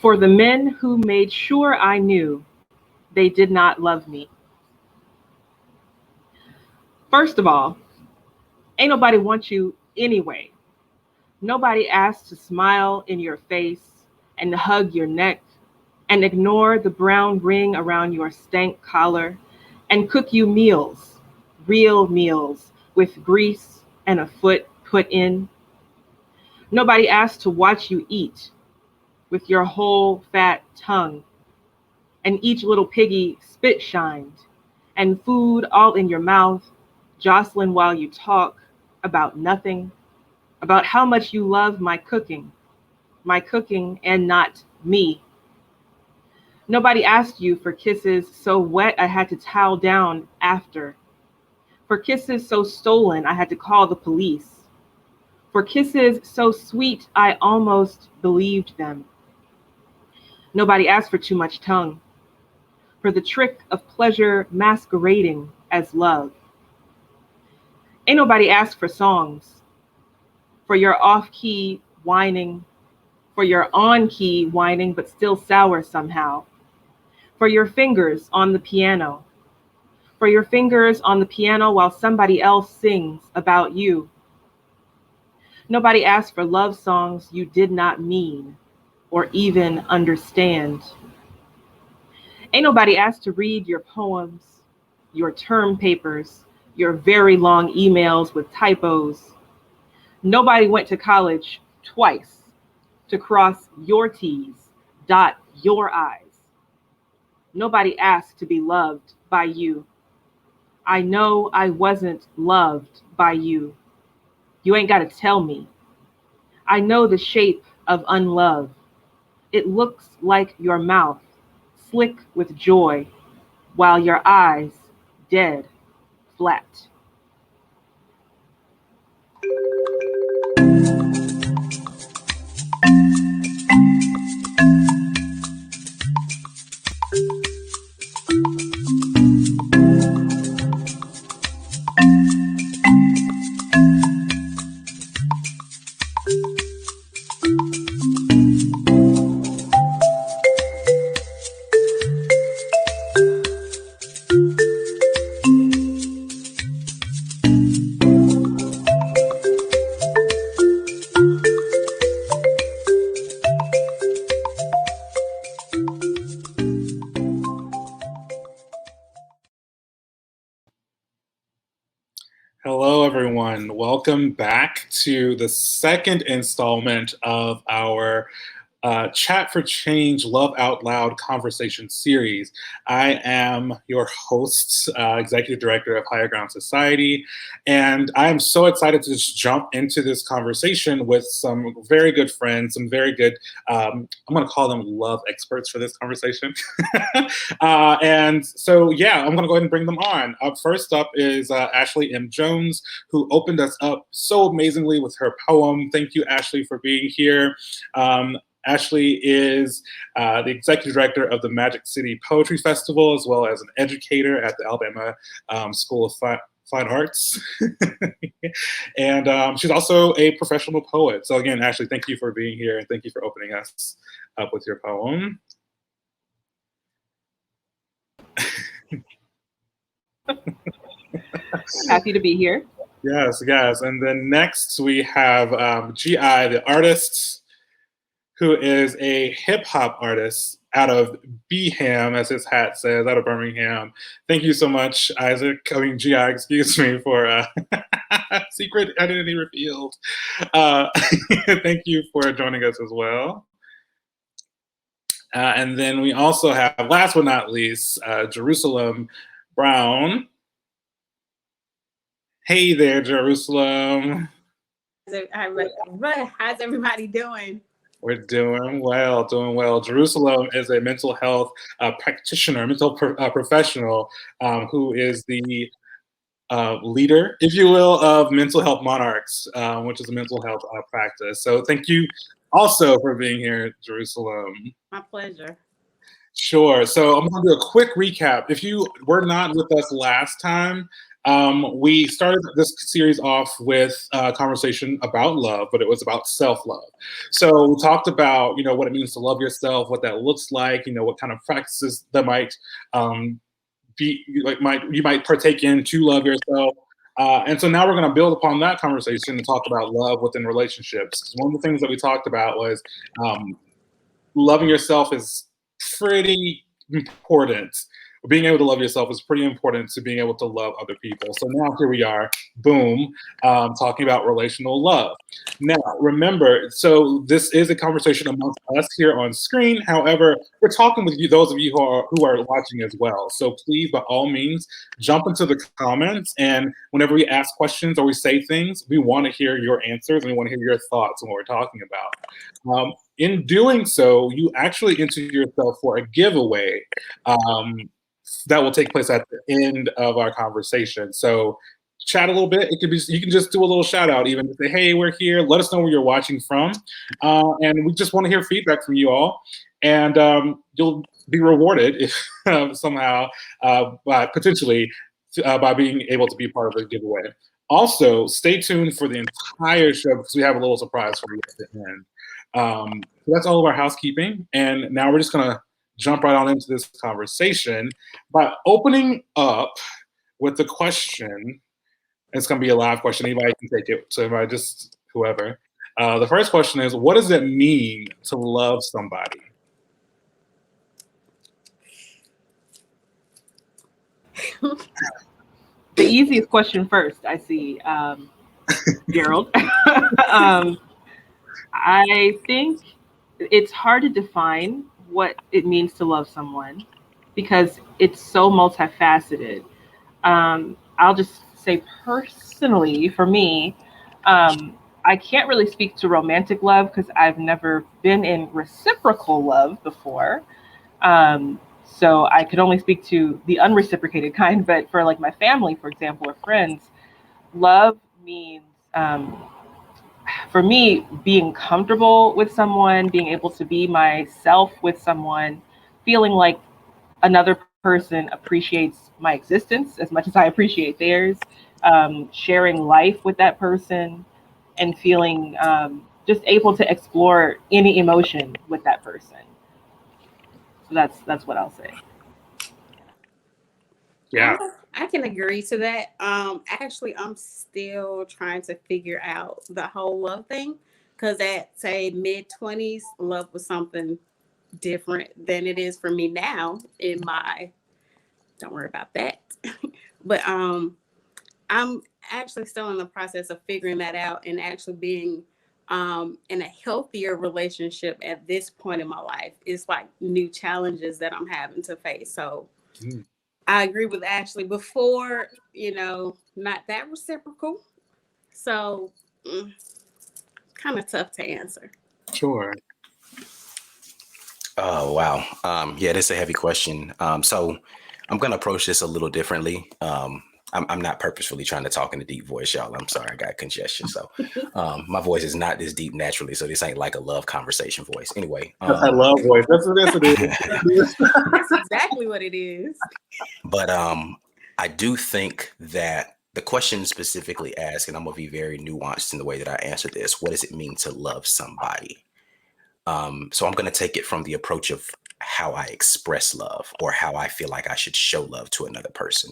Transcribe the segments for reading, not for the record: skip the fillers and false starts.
For the men who made sure I knew they did not love me. First of all, ain't nobody want you anyway. Nobody asked to smile in your face and hug your neck and ignore the brown ring around your stank collar and cook you meals, real meals, with grease and a foot put in. Nobody asked to watch you eat with your whole fat tongue, and each little piggy spit shined, and food all in your mouth, jostling while you talk about nothing, about how much you love my cooking and not me. Nobody asked you for kisses so wet I had to towel down after, for kisses so stolen I had to call the police, for kisses so sweet I almost believed them. Nobody asked for too much tongue, for the trick of pleasure masquerading as love. Ain't nobody asked for songs, for your off-key whining, for your on-key whining but still sour somehow, for your fingers on the piano, for your fingers on the piano while somebody else sings about you. Nobody asked for love songs you did not mean or even understand. Ain't nobody asked to read your poems, your term papers, your very long emails with typos. Nobody went to college twice to cross your T's, dot your I's. Nobody asked to be loved by you. I know I wasn't loved by you. You ain't got to tell me. I know the shape of unlove. It looks like your mouth, slick with joy, while your eyes dead flat. Hello, everyone. Welcome back to the second installment of our Chat for Change Love Out Loud conversation series. I am your host, Executive Director of Higher Ground Society, and I am so excited to just jump into this conversation with some very good friends, some very good, I'm going to call them love experts for this conversation. And so, yeah, I'm going to go ahead and bring them on. First up is Ashley M. Jones, who opened us up so amazingly with her poem. Thank you, Ashley, for being here. Ashley is the executive director of the Magic City Poetry Festival, as well as an educator at the Alabama School of Fine Arts. And she's also a professional poet. So again, Ashley, thank you for being here and thank you for opening us up with your poem. Happy to be here. Yes, yes. And then next we have G.I., the artist, who is a hip hop artist out of Beham, as his hat says, out of Birmingham. Thank you so much, Isaac. G.I., excuse me, for secret identity revealed. Thank you for joining us as well. And then we also have, last but not least, Jerusalem Brown. Hey there, Jerusalem. How's everybody doing? We're doing well, doing well. Jerusalem is a mental health practitioner, mental professional who is the leader, if you will, of Mental Health Monarchs, which is a mental health practice. So thank you also for being here, Jerusalem. My pleasure. Sure. So I'm going to do a quick recap. If you were not with us last time, We started this series off with a conversation about love, but it was about self-love. So we talked about, what it means to love yourself, what that looks like, what kind of practices that might you might partake in to love yourself. And so now we're going to build upon that conversation and talk about love within relationships. One of the things that we talked about was loving yourself is pretty important. Being able to love yourself is pretty important to being able to love other people. So now here we are, boom, talking about relational love. Now, remember, so this is a conversation amongst us here on screen. However, we're talking with you, those of you who are watching as well. So please, by all means, jump into the comments. And whenever we ask questions or we say things, we want to hear your answers and we want to hear your thoughts on what we're talking about. In doing so, you actually enter yourself for a giveaway that will take place at the end of our conversation. So chat a little bit. It could be, you can just do a little shout out, even say, hey, we're here. Let us know where you're watching from. And we just want to hear feedback from you all. And you'll be rewarded if somehow by being able to be part of the giveaway. Also, stay tuned for the entire show because we have a little surprise for you at the end. So that's all of our housekeeping. And now we're just going to jump right on into this conversation by opening up with the question. It's going to be a live question. Anybody can take it. So anybody, just whoever. The first question is, what does it mean to love somebody? The easiest question first, I see, Jerald. I think it's hard to define what it means to love someone because it's so multifaceted. I'll just say personally, for me, I can't really speak to romantic love because I've never been in reciprocal love before. So I could only speak to the unreciprocated kind. But for like my family, for example, or friends, love means for me, being comfortable with someone, being able to be myself with someone, feeling like another person appreciates my existence as much as I appreciate theirs, sharing life with that person, and feeling just able to explore any emotion with that person. So that's what I'll say. Yeah. I can agree to that. Actually, I'm still trying to figure out the whole love thing because at say mid-20s, love was something different than it is for me now in my. Don't worry about that. But I'm actually still in the process of figuring that out and actually being in a healthier relationship at this point in my life. It's like new challenges that I'm having to face. So. I agree with Ashley. Before, not that reciprocal. So, kind of tough to answer. Sure. Oh, wow. Yeah, that's a heavy question. So I'm going to approach this a little differently. I'm not purposefully trying to talk in a deep voice, y'all. I'm sorry, I got congestion. So my voice is not this deep naturally. So this ain't like a love conversation voice. Anyway. I love voice. That's what it is. That's exactly what it is. But I do think that the question specifically asked, and I'm going to be very nuanced in the way that I answer this, what does it mean to love somebody? So I'm going to take it from the approach of how I express love or how I feel like I should show love to another person.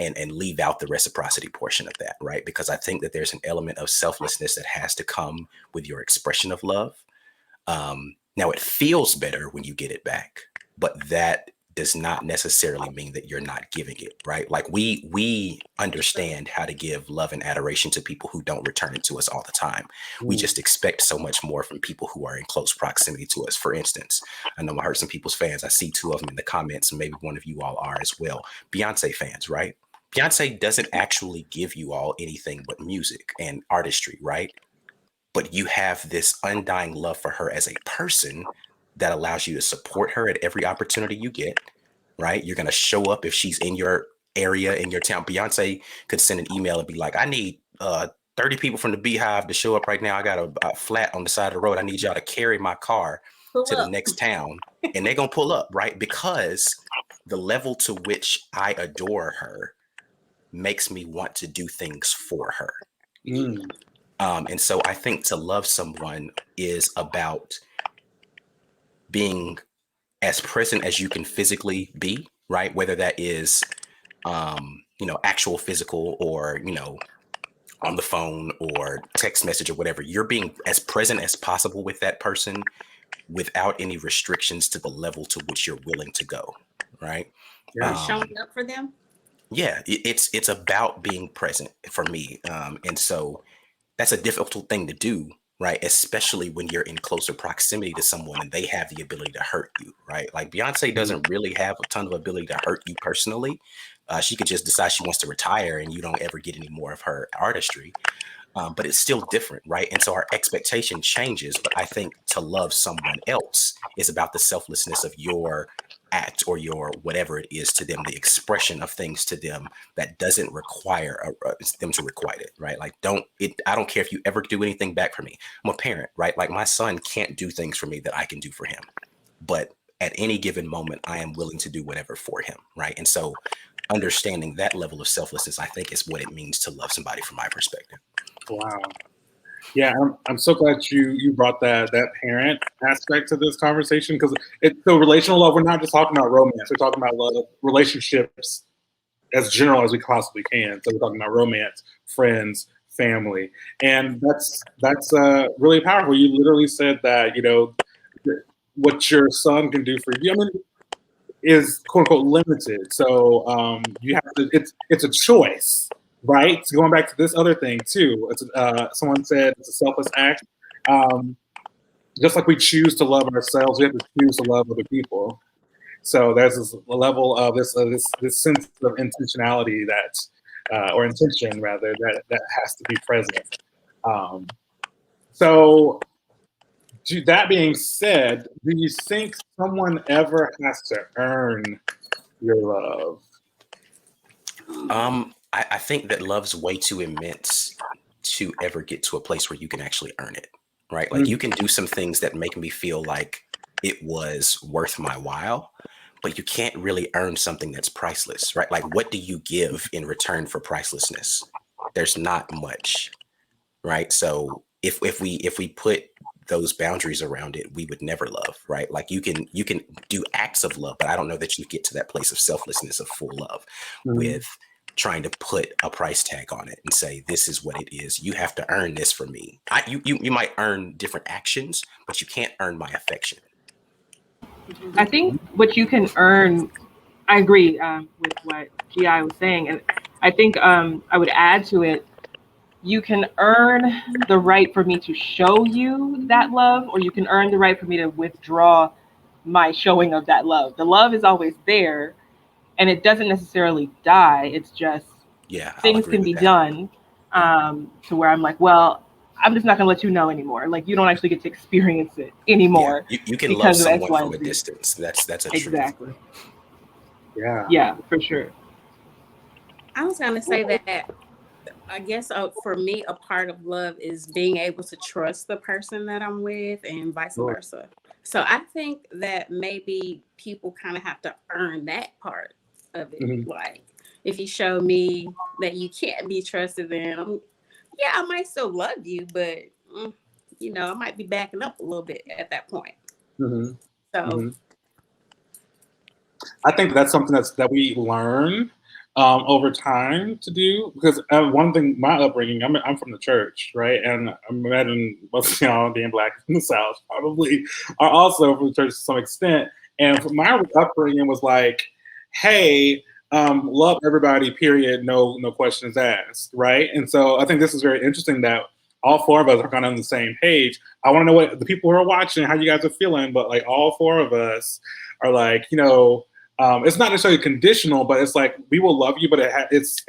And leave out the reciprocity portion of that, right? Because I think that there's an element of selflessness that has to come with your expression of love. Now, it feels better when you get it back, but that does not necessarily mean that you're not giving it, right? Like we understand how to give love and adoration to people who don't return it to us all the time. We just expect so much more from people who are in close proximity to us. For instance, I know I heard some people's fans. I see two of them in the comments, and maybe one of you all are as well. Beyonce fans, right? Beyonce doesn't actually give you all anything but music and artistry, right? But you have this undying love for her as a person that allows you to support her at every opportunity you get, right? You're going to show up if she's in your area, in your town. Beyonce could send an email and be like, I need 30 people from the Beehive to show up right now. I got a flat on the side of the road. I need y'all to carry my car to the next town. And they're going to pull up, right? Because the level to which I adore her makes me want to do things for her. Mm. And so I think to love someone is about being as present as you can physically be, right? Whether that is, actual physical or, on the phone or text message or whatever. You're being as present as possible with that person without any restrictions to the level to which you're willing to go, right? Yeah. Showing up for them. Yeah, it's about being present for me, and so that's a difficult thing to do, right? Especially when you're in closer proximity to someone and they have the ability to hurt you, right? Like Beyonce doesn't really have a ton of ability to hurt you personally. She could just decide she wants to retire and you don't ever get any more of her artistry. But it's still different, right? And so our expectation changes. But I think to love someone else is about the selflessness of your act or your whatever it is to them, the expression of things to them that doesn't require them to requite it, right? Like I don't care if you ever do anything back for me. I'm a parent, right? Like my son can't do things for me that I can do for him. But at any given moment, I am willing to do whatever for him, right? And so understanding that level of selflessness, I think, is what it means to love somebody from my perspective. Wow. Yeah, I'm so glad you brought that parent aspect to this conversation, because it's so relational love. We're not just talking about romance. We're talking about love, relationships as general as we possibly can. So we're talking about romance, friends, family, and that's really powerful. You literally said that what your son can do for you, I mean, is quote unquote limited. So you have to. It's a choice. Right. So going back to this other thing too, someone said it's a selfless act. Just like we choose to love ourselves, we have to choose to love other people. So there's this level of this sense of intentionality or intention rather, that has to be present. So that being said, do you think someone ever has to earn your love? I think that love's way too immense to ever get to a place where you can actually earn it, right? Like you can do some things that make me feel like it was worth my while, but you can't really earn something that's priceless, right? Like what do you give in return for pricelessness? There's not much, right? So if we put those boundaries around it, we would never love, right? Like you can do acts of love, but I don't know that you get to that place of selflessness of full love with trying to put a price tag on it and say, this is what it is. You have to earn this for me. You might earn different actions, but you can't earn my affection. I think what you can earn, I agree with what GI was saying. And I think I would add to it, you can earn the right for me to show you that love, or you can earn the right for me to withdraw my showing of that love. The love is always there, and it doesn't necessarily die. It's just things can be done to where I'm like, well, I'm just not going to let you know anymore. Like you don't actually get to experience it anymore. Yeah, you can love someone from a distance. That's a truth. Exactly. Yeah, for sure. I was going to say that I guess for me, a part of love is being able to trust the person that I'm with and vice versa. So I think that maybe people kind of have to earn that part of it. Like if you show me that you can't be trusted, then I might still love you, but I might be backing up a little bit at that point. So I think that's something that we learn over time to do, because one thing, my upbringing, I'm from the church, right? And I imagine most of y'all being Black in the South probably are also from the church to some extent. And my upbringing was like, hey, love everybody, period, no questions asked, right? And so I think this is very interesting that all four of us are kind of on the same page. I want to know what the people who are watching, how you guys are feeling, but like all four of us are like, it's not necessarily conditional, but it's like we will love you, but it's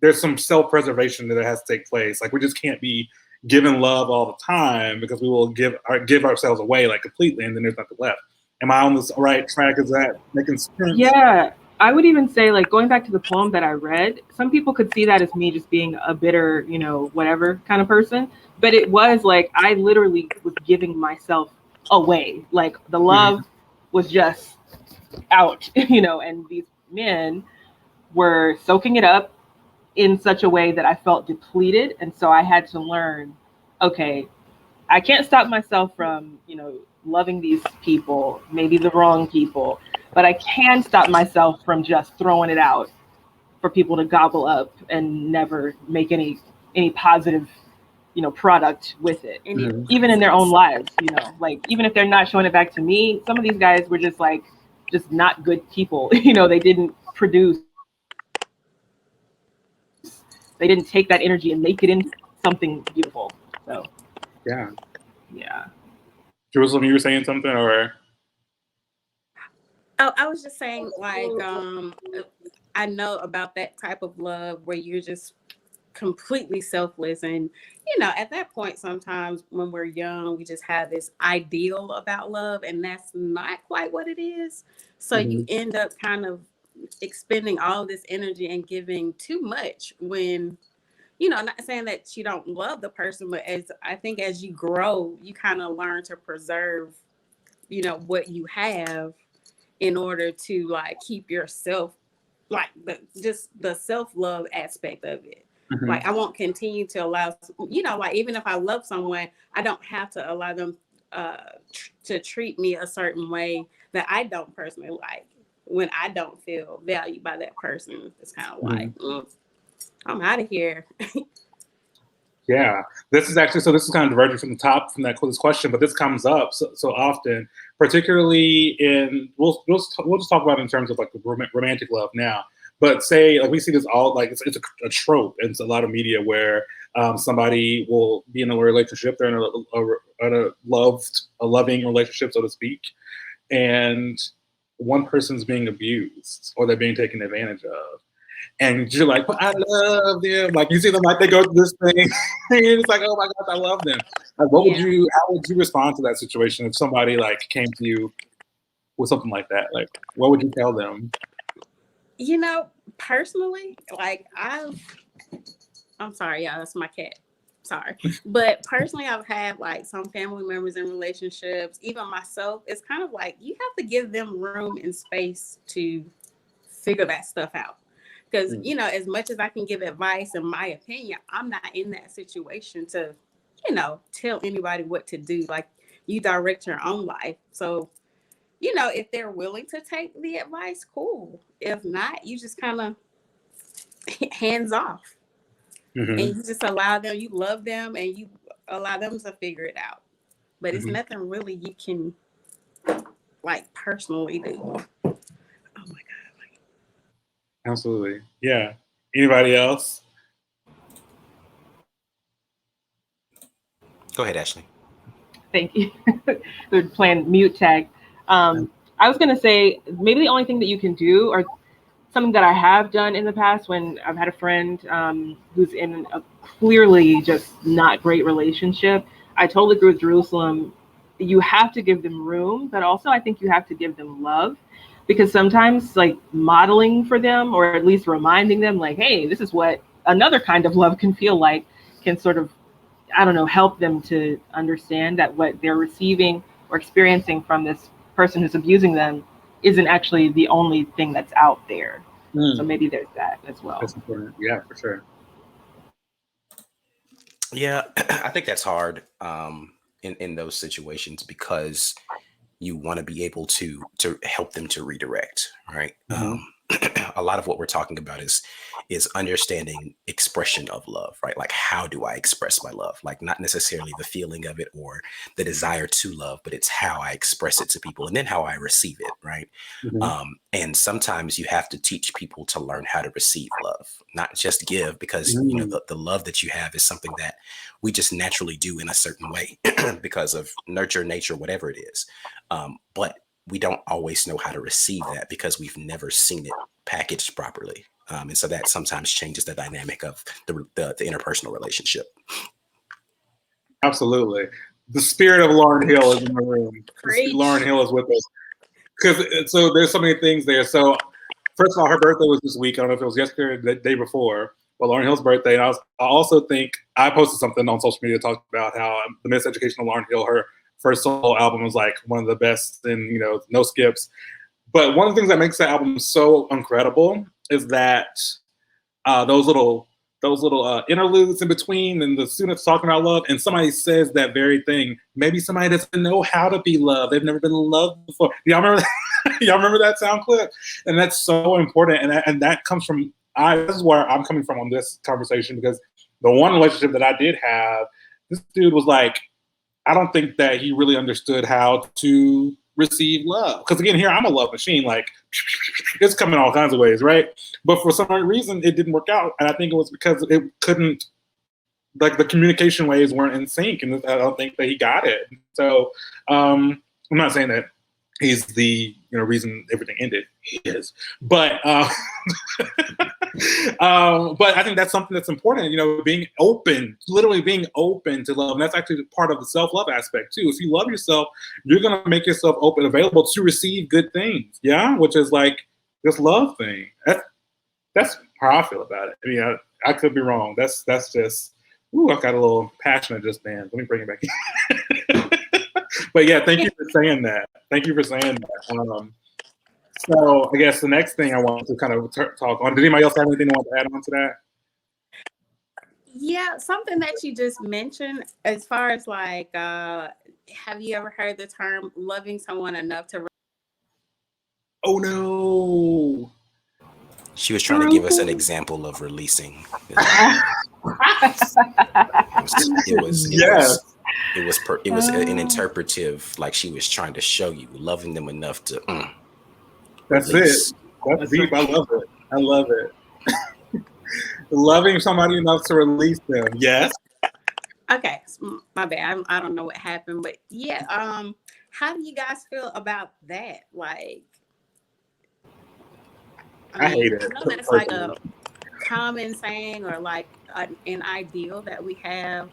there's some self-preservation that has to take place. Like we just can't be giving love all the time, because we will give ourselves away like completely, and then there's nothing left. Am I on the right track? Is that making sense? Yeah, I would even say, like, going back to the poem that I read, some people could see that as me just being a bitter, whatever kind of person. But it was like I literally was giving myself away. Like the love was just out, and these men were soaking it up in such a way that I felt depleted. And so I had to learn, okay, I can't stop myself from, loving these people, maybe the wrong people, but I can stop myself from just throwing it out for people to gobble up and never make any positive, product with it. Even in their own lives, like even if they're not showing it back to me, some of these guys were just not good people. They didn't produce, they didn't take that energy and make it into something beautiful. So yeah. Jerusalem, you were saying something, or? Oh, I was just saying, like, I know about that type of love where you're just completely selfless. And, at that point, sometimes when we're young, we just have this ideal about love, and that's not quite what it is. So you end up kind of expending all this energy and giving too much when, not saying that you don't love the person, but I think as you grow, you kind of learn to preserve, what you have in order to like keep yourself, like the self-love aspect of it. Like I won't continue to allow, like even if I love someone, I don't have to allow them to treat me a certain way that I don't personally like. When I don't feel valued by that person, it's kind of like, I'm out of here. Yeah, this is kind of diverging from this question, but this comes up so often, particularly we'll just talk about it in terms of like romantic love now. But say like we see this all like it's a trope in a lot of media where somebody will be in a relationship, they're in a loving relationship, so to speak, and one person's being abused or they're being taken advantage of. And you're like, I love them. Like you see them, like they go through this thing, and it's like, oh my gosh, I love them. Like, how would you respond to that situation if somebody like came to you with something like that? Like, what would you tell them? Personally, like I'm sorry, y'all, that's my cat. Sorry. But personally, I've had like some family members in relationships, even myself. It's kind of like you have to give them room and space to figure that stuff out. Because, as much as I can give advice and my opinion, I'm not in that situation to, tell anybody what to do. Like, you direct your own life. So, if they're willing to take the advice, cool. If not, you just kind of hands off. And you just allow them, you love them, and you allow them to figure it out. But it's nothing really you can, like, personally do. Oh, my God. Absolutely. Yeah. Anybody else? Go ahead, Ashley. Thank you. They're playing mute tag. I was going to say maybe the only thing that you can do, or something that I have done in the past when I've had a friend who's in a clearly just not great relationship. I totally agree with Jerusalem. You have to give them room, but also I think you have to give them love. Because sometimes like modeling for them, or at least reminding them like, hey, this is what another kind of love can feel like, can sort of, I don't know, help them to understand that what they're receiving or experiencing from this person who's abusing them isn't actually the only thing that's out there. So maybe there's that as well. That's important. Yeah, for sure. Yeah, I think that's hard in those situations because you want to be able to help them to redirect, right? A lot of what we're talking about is understanding expression of love, right? Like, how do I express my love? Like, not necessarily the feeling of it or the desire to love, but it's how I express it to people and then how I receive it, right? And sometimes you have to teach people to learn how to receive love, not just give, because the love that you have is something that we just naturally do in a certain way because of nurture, nature, whatever it is. But we don't always know how to receive that because we've never seen it packaged properly. And so that sometimes changes the dynamic of the interpersonal relationship. Absolutely. The spirit of Lauryn Hill is in the room. Lauryn Hill is with us. So there's so many things there. So first of all, her birthday was this week. I don't know if it was yesterday or the day before, but Lauryn Hill's birthday. And I also think I posted something on social media talking about how the Miseducation of Lauryn Hill, her first solo album, was like one of the best, and no skips. But one of the things that makes that album so incredible is that those little interludes in between, and the students talking about love, and somebody says that very thing. Maybe somebody doesn't know how to be loved. They've never been loved before. Y'all remember that? Y'all remember that sound clip? And that's so important. And that comes from, this is where I'm coming from on this conversation, because the one relationship that I did have, this dude was like, I don't think that he really understood how to receive love. Because again, here I'm a love machine. Like, it's coming all kinds of ways, right? But for some reason, it didn't work out. And I think it was because it couldn't, like the communication ways weren't in sync. And I don't think that he got it. So I'm not saying that he's the reason everything ended. He is. But but I think that's something that's important, being open, literally being open to love. And that's actually part of the self-love aspect too. If you love yourself, you're going to make yourself open, available to receive good things. Yeah. Which is like this love thing. That's how I feel about it. I mean, I could be wrong. That's just, I got a little passionate just then. Let me bring it back in. But yeah, thank you for saying that. Thank you for saying that. So I guess the next thing I want to kind of talk on, did anybody else have anything they want to add on to that? Yeah, something that you just mentioned as far as like, have you ever heard the term loving someone enough to... Oh no. She was trying to give us an example of releasing. It was an interpretive, like she was trying to show you loving them enough to that's release. It. That's deep. I love it. I love it. Loving somebody enough to release them. Yes. Okay, my bad. I don't know what happened, but yeah. How do you guys feel about that? Like, I hate it. I know that's like a common saying or like an ideal that we have.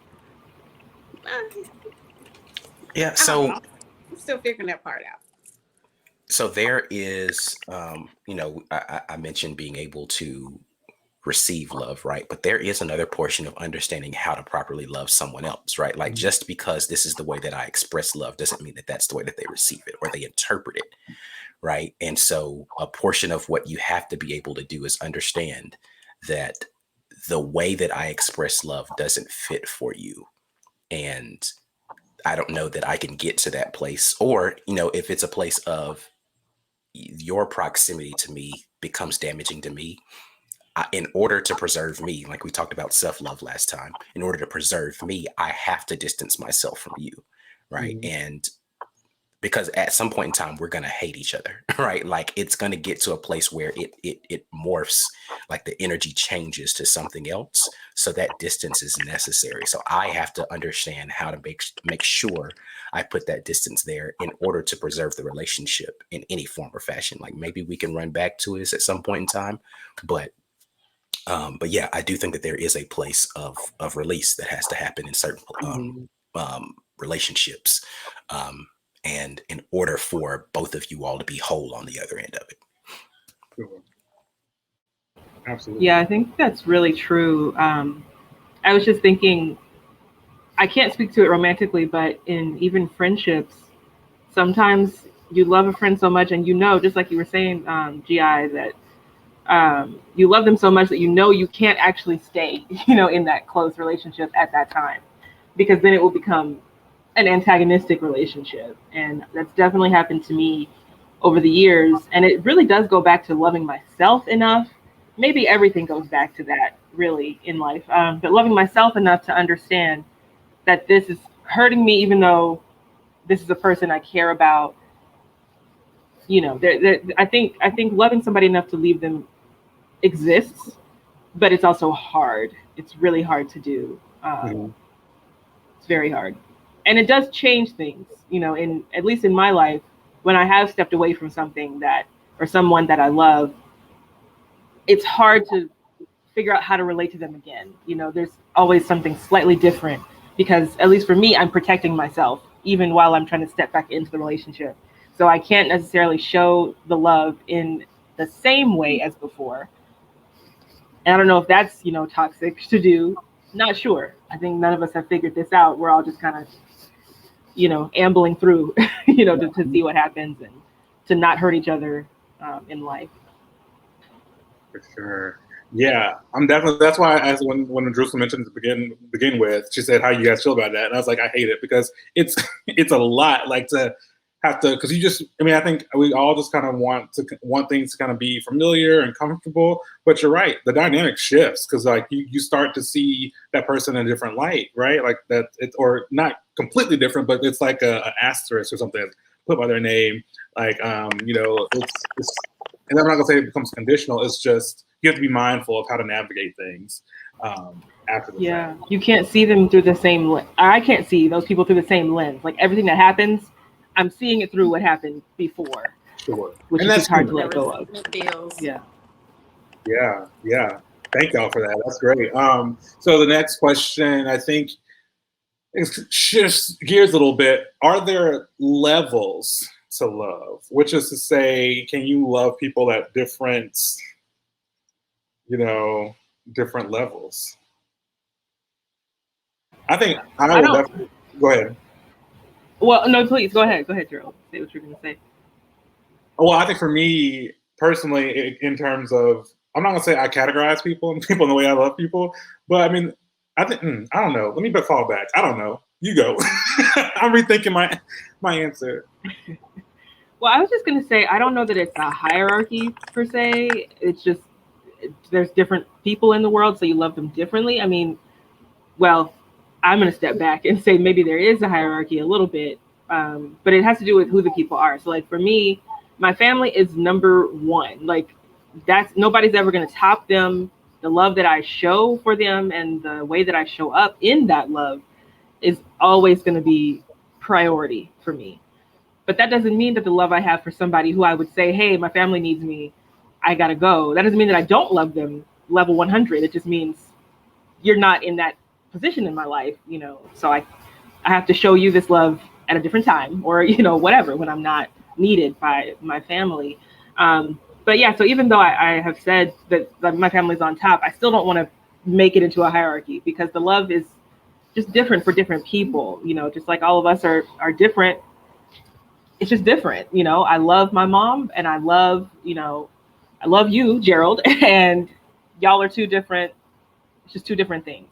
Yeah. So I'm still figuring that part out. So there is, I mentioned being able to receive love, right? But there is another portion of understanding how to properly love someone else, right? Like just because this is the way that I express love doesn't mean that that's the way that they receive it or they interpret it, right? And so a portion of what you have to be able to do is understand that the way that I express love doesn't fit for you. And I don't know that I can get to that place, or, if it's a place of your proximity to me becomes damaging to me, in order to preserve me, like we talked about self-love last time, in order to preserve me, I have to distance myself from you, right? Mm-hmm. And because at some point in time, we're going to hate each other, right? Like it's going to get to a place where it morphs, like the energy changes to something else. So that distance is necessary. So I have to understand how to make sure I put that distance there in order to preserve the relationship in any form or fashion. Like maybe we can run back to this at some point in time, but yeah, I do think that there is a place of release that has to happen in certain relationships. And in order for both of you all to be whole on the other end of it. Sure. Absolutely. Yeah, I think that's really true. I was just thinking, I can't speak to it romantically, but in even friendships, sometimes you love a friend so much and just like you were saying, GI, that you love them so much that you can't actually stay, in that close relationship at that time, because then it will become an antagonistic relationship. And that's definitely happened to me over the years. And it really does go back to loving myself enough. Maybe everything goes back to that really in life. But loving myself enough to understand that this is hurting me, even though this is a person I care about. I think loving somebody enough to leave them exists, but it's also hard. It's really hard to do. It's very hard. And it does change things, at least in my life, when I have stepped away from something or someone that I love, it's hard to figure out how to relate to them again. There's always something slightly different because, at least for me, I'm protecting myself, even while I'm trying to step back into the relationship. So I can't necessarily show the love in the same way as before. And I don't know if that's, toxic to do. Not sure. I think none of us have figured this out. We're all just kind of, ambling through, to see what happens and to not hurt each other in life. For sure. Yeah, I'm definitely. That's why I asked when Jerusalem mentioned to begin with, she said, "How you guys feel about that?" And I was like, "I hate it because it's it's a lot. Like to have to because you just. I mean, I think we all just kind of want things to kind of be familiar and comfortable. But you're right, the dynamic shifts because like you start to see that person in a different light, right? Like that, or not completely different, but it's like a asterisk or something put by their name. Like it's and I'm not gonna say it becomes conditional. It's just you have to be mindful of how to navigate things after the Yeah, fact. you can't see them through the same lens. I can't see those people through the same lens. Like everything that happens, I'm seeing it through what happened before, Sure, which and is just that's hard to human. The let go of. resentment feels. Yeah. Yeah, yeah. Thank y'all for that. That's great. So the next question, I think, shifts gears a little bit. Are there levels to love? Which is to say, can you love people at you know, different levels? I think I I will don't. definitely go ahead. Well, no, please go ahead. Go ahead, Gerald. Say what you're gonna say. Well, I think for me personally, in terms of, I'm not gonna say I categorize people and people in the way I love people, but I mean, I think I don't know. Let me fall back. I don't know. You go. I'm rethinking my answer. Well, I was just gonna say I don't know that it's a hierarchy per se. It's just there's different people in the world, so you love them differently. I mean, well, I'm going to step back and say maybe there is a hierarchy a little bit, but it has to do with who the people are. So, like for me, my family is number one. Like that's nobody's ever going to top them. The love that I show for them and the way that I show up in that love is always going to be priority for me. But that doesn't mean that the love I have for somebody who I would say, hey, my family needs me, I gotta go. That doesn't mean that I don't love them level 100. It just means you're not in that position in my life, so I have to show you this love at a different time, or whatever, when I'm not needed by my family. But yeah, so even though I have said that my family's on top, I still don't want to make it into a hierarchy because the love is just different for different people. Just like all of us are different. It's just different. I love my mom, and I love you, Jerald, and y'all are two different. It's just two different things.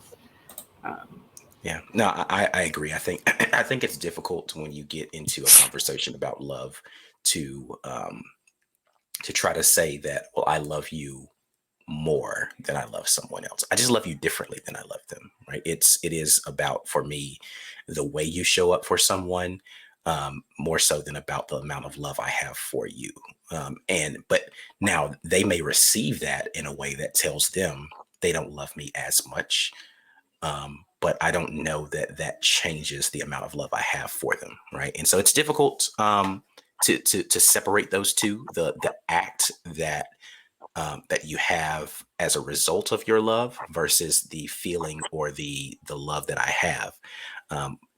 Um, Yeah, no, I agree. I think I think it's difficult when you get into a conversation about love to try to say that, well, I love you more than I love someone else. I just love you differently than I love them, right? It is about, for me, the way you show up for someone, more so than about the amount of love I have for you. But now they may receive that in a way that tells them they don't love me as much. But I don't know that that changes the amount of love I have for them, right? And so it's difficult to separate those two. The act that you have as a result of your love versus the feeling or the love that I have,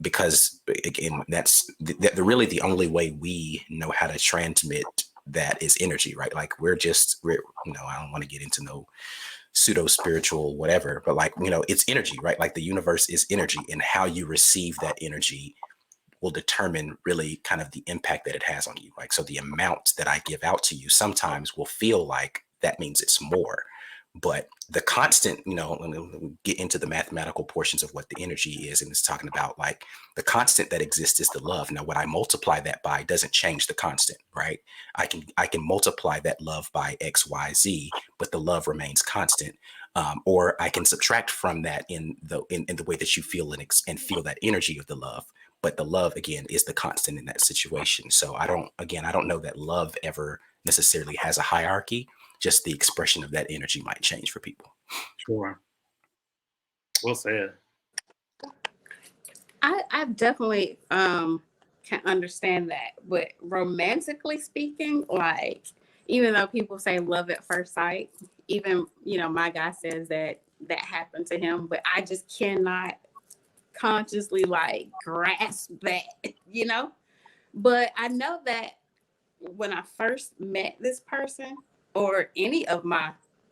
because again, that's really the only way we know how to transmit that is energy, right? Like I don't want to get into no pseudo spiritual whatever, but like, it's energy, right? Like the universe is energy, and how you receive that energy will determine really kind of the impact that it has on you. Like, so the amount that I give out to you sometimes will feel like that means it's more, but the constant, when we get into the mathematical portions of what the energy is, and it's talking about like the constant that exists is the love. Now, what I multiply that by doesn't change the constant, right? I can multiply that love by X, Y, Z, but the love remains constant. Or I can subtract from that in the way that you feel and feel that energy of the love. But the love, again, is the constant in that situation. So I don't know that love ever necessarily has a hierarchy. Just the expression of that energy might change for people. Sure. Well said. I definitely can understand that, but romantically speaking, like even though people say love at first sight, even my guy says that happened to him, but I just cannot consciously like grasp that. But I know that when I first met this person or any of my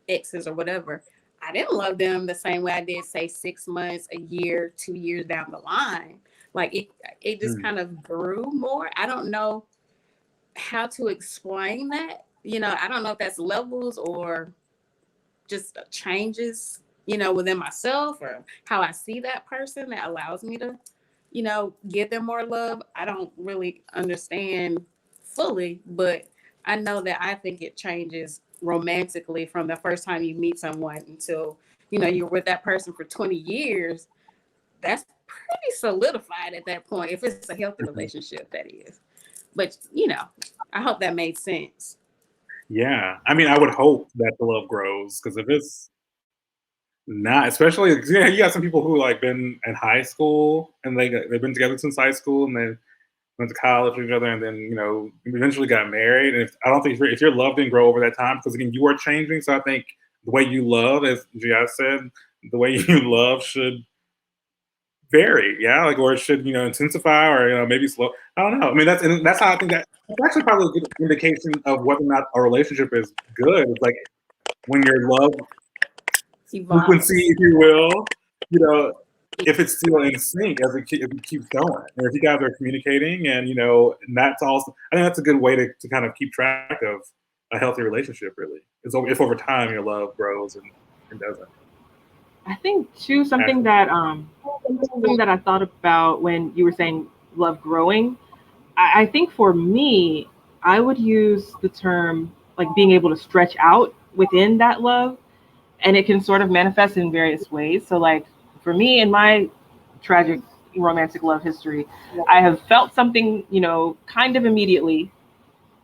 exes or whatever, I didn't love them the same way I did, say, 6 months, a year, 2 years down the line. Like it just kind of grew more. I don't know how to explain that. I don't know if that's levels or just changes, you know, within myself or how I see that person that allows me to, you know, give them more love. I don't really understand fully, but I know that I think it changes romantically from the first time you meet someone until, you know, you're with that person for 20 years. That's pretty solidified at that point, if it's a healthy relationship, that is. But, you know, I hope that made sense. Yeah. I mean, I would hope that the love grows, because if it's not, especially, yeah, you got some people who like been in high school and they've been together since high school and then went to college with each other and then, you know, eventually got married. And I don't think if your love didn't grow over that time, because again, you are changing. So I think the way you love, as Gia said, the way you love should vary, yeah, like, or it should, you know, intensify, or, you know, maybe slow. I don't know. I mean, that's how I think that's actually probably a good indication of whether or not a relationship is good. It's like when your love Evolves. frequency, if you will, you know, if it's still in sync as if it keeps going, or if you guys are communicating, and you know, and that's also, I think that's a good way to kind of keep track of a healthy relationship. Really, is if over time your love grows and doesn't. I think too something that I thought about when you were saying love growing. I think for me, I would use the term like being able to stretch out within that love, and it can sort of manifest in various ways. So like for me in my tragic romantic love history, I have felt something, you know, kind of immediately,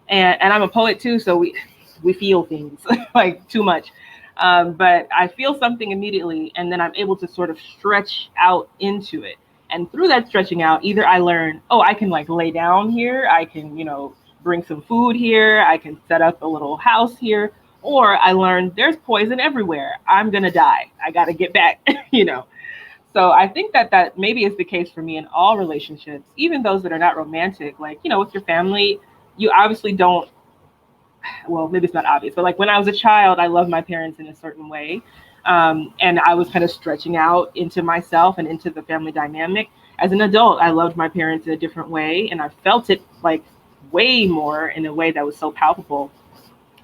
and I'm a poet too, so we feel things like too much. But I feel something immediately, and then I'm able to sort of stretch out into it. And through that stretching out, either I learn, oh, I can like lay down here, I can, you know, bring some food here, I can set up a little house here, or I learn there's poison everywhere. I'm gonna die. I gotta get back, you know. So I think that maybe is the case for me in all relationships, even those that are not romantic. Like, you know, with your family, you obviously don't, well, maybe it's not obvious, but like when I was a child, I loved my parents in a certain way. And I was kind of stretching out into myself and into the family dynamic. As an adult, I loved my parents in a different way, and I felt it like way more in a way that was so palpable.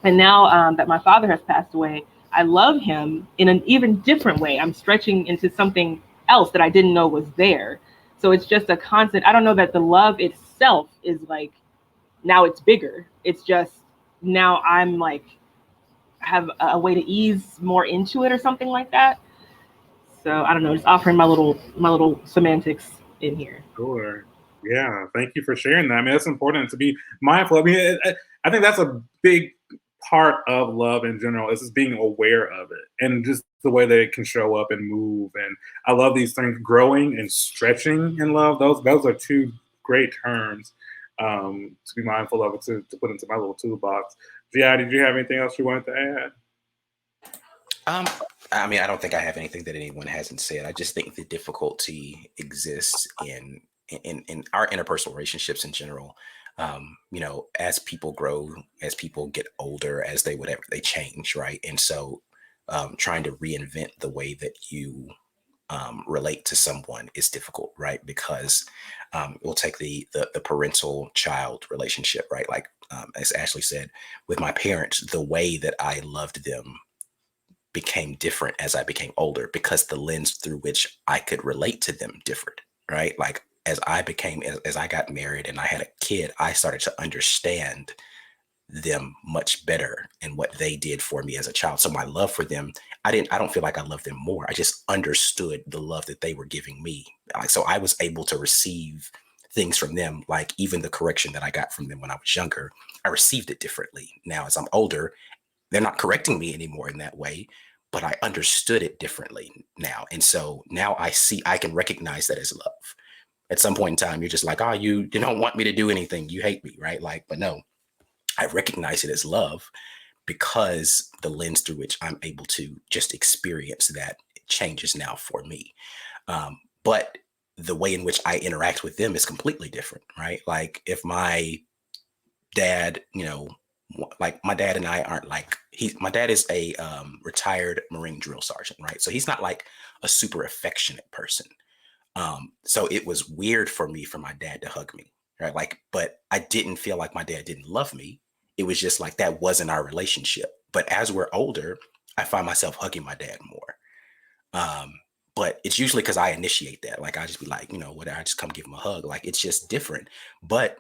And now that my father has passed away, I love him in an even different way. I'm stretching into something else that I didn't know was there. So it's just a constant. I don't know that the love itself is like, now it's bigger. It's just now I'm like have a way to ease more into it or something like that. So I don't know, just offering my little semantics in here. Sure. Yeah. Thank you for sharing that. I mean, it's important to be mindful. I mean, I think that's a big part of love in general, is just being aware of it and just the way that it can show up and move. And I love these things, growing and stretching in love. Those are two great terms to be mindful of, to put into my little toolbox. Gia, did you have anything else you wanted to add? I mean, I don't think I have anything that anyone hasn't said. I just think the difficulty exists in our interpersonal relationships in general. You know, as people grow, as people get older, as they whatever they change, right? And so, trying to reinvent the way that you relate to someone is difficult, right? Because we'll take the parental child relationship, right? Like as Ashley said, with my parents, the way that I loved them became different as I became older, because the lens through which I could relate to them differed, right? Like as I got married and I had a kid, I started to understand them much better and what they did for me as a child. So my love for them, I don't feel like I loved them more. I just understood the love that they were giving me. Like, so I was able to receive things from them, like even the correction that I got from them when I was younger, I received it differently. Now, as I'm older, they're not correcting me anymore in that way, but I understood it differently now. And so now I can recognize that as love. At some point in time, you're just like, oh, you don't want me to do anything. You hate me, right? Like, but no, I recognize it as love because the lens through which I'm able to just experience that changes now for me. But the way in which I interact with them is completely different, right? Like if my dad, you know, like my dad and I aren't like my dad is a retired Marine drill sergeant, right? So he's not like a super affectionate person. So it was weird for me for my dad to hug me, right? Like, but I didn't feel like my dad didn't love me. It was just like that wasn't our relationship. But as we're older, I find myself hugging my dad more. But it's usually because I initiate that. Like I just be like, what, I just come give him a hug. Like it's just different. But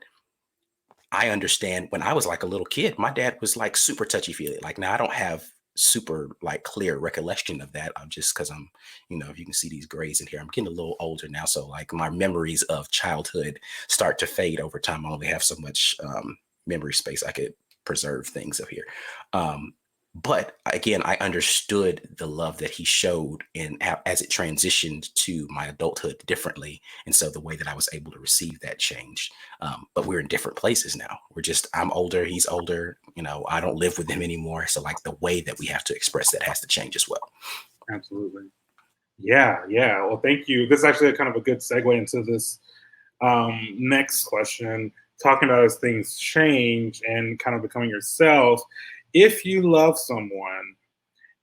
I understand when I was like a little kid, my dad was like super touchy feely. Like now I don't have super like clear recollection of that. I'm just because I'm, if you can see these grays in here, I'm getting a little older now. So like my memories of childhood start to fade over time. I only have so much memory space I could preserve things of here. But again, I understood the love that he showed and as it transitioned to my adulthood differently. And so the way that I was able to receive that changed. But we're in different places now. I'm older, he's older, I don't live with him anymore. So like the way that we have to express that has to change as well. Absolutely. Yeah. Well, thank you. This is actually kind of a good segue into this next question, talking about as things change and kind of becoming yourself. If you love someone,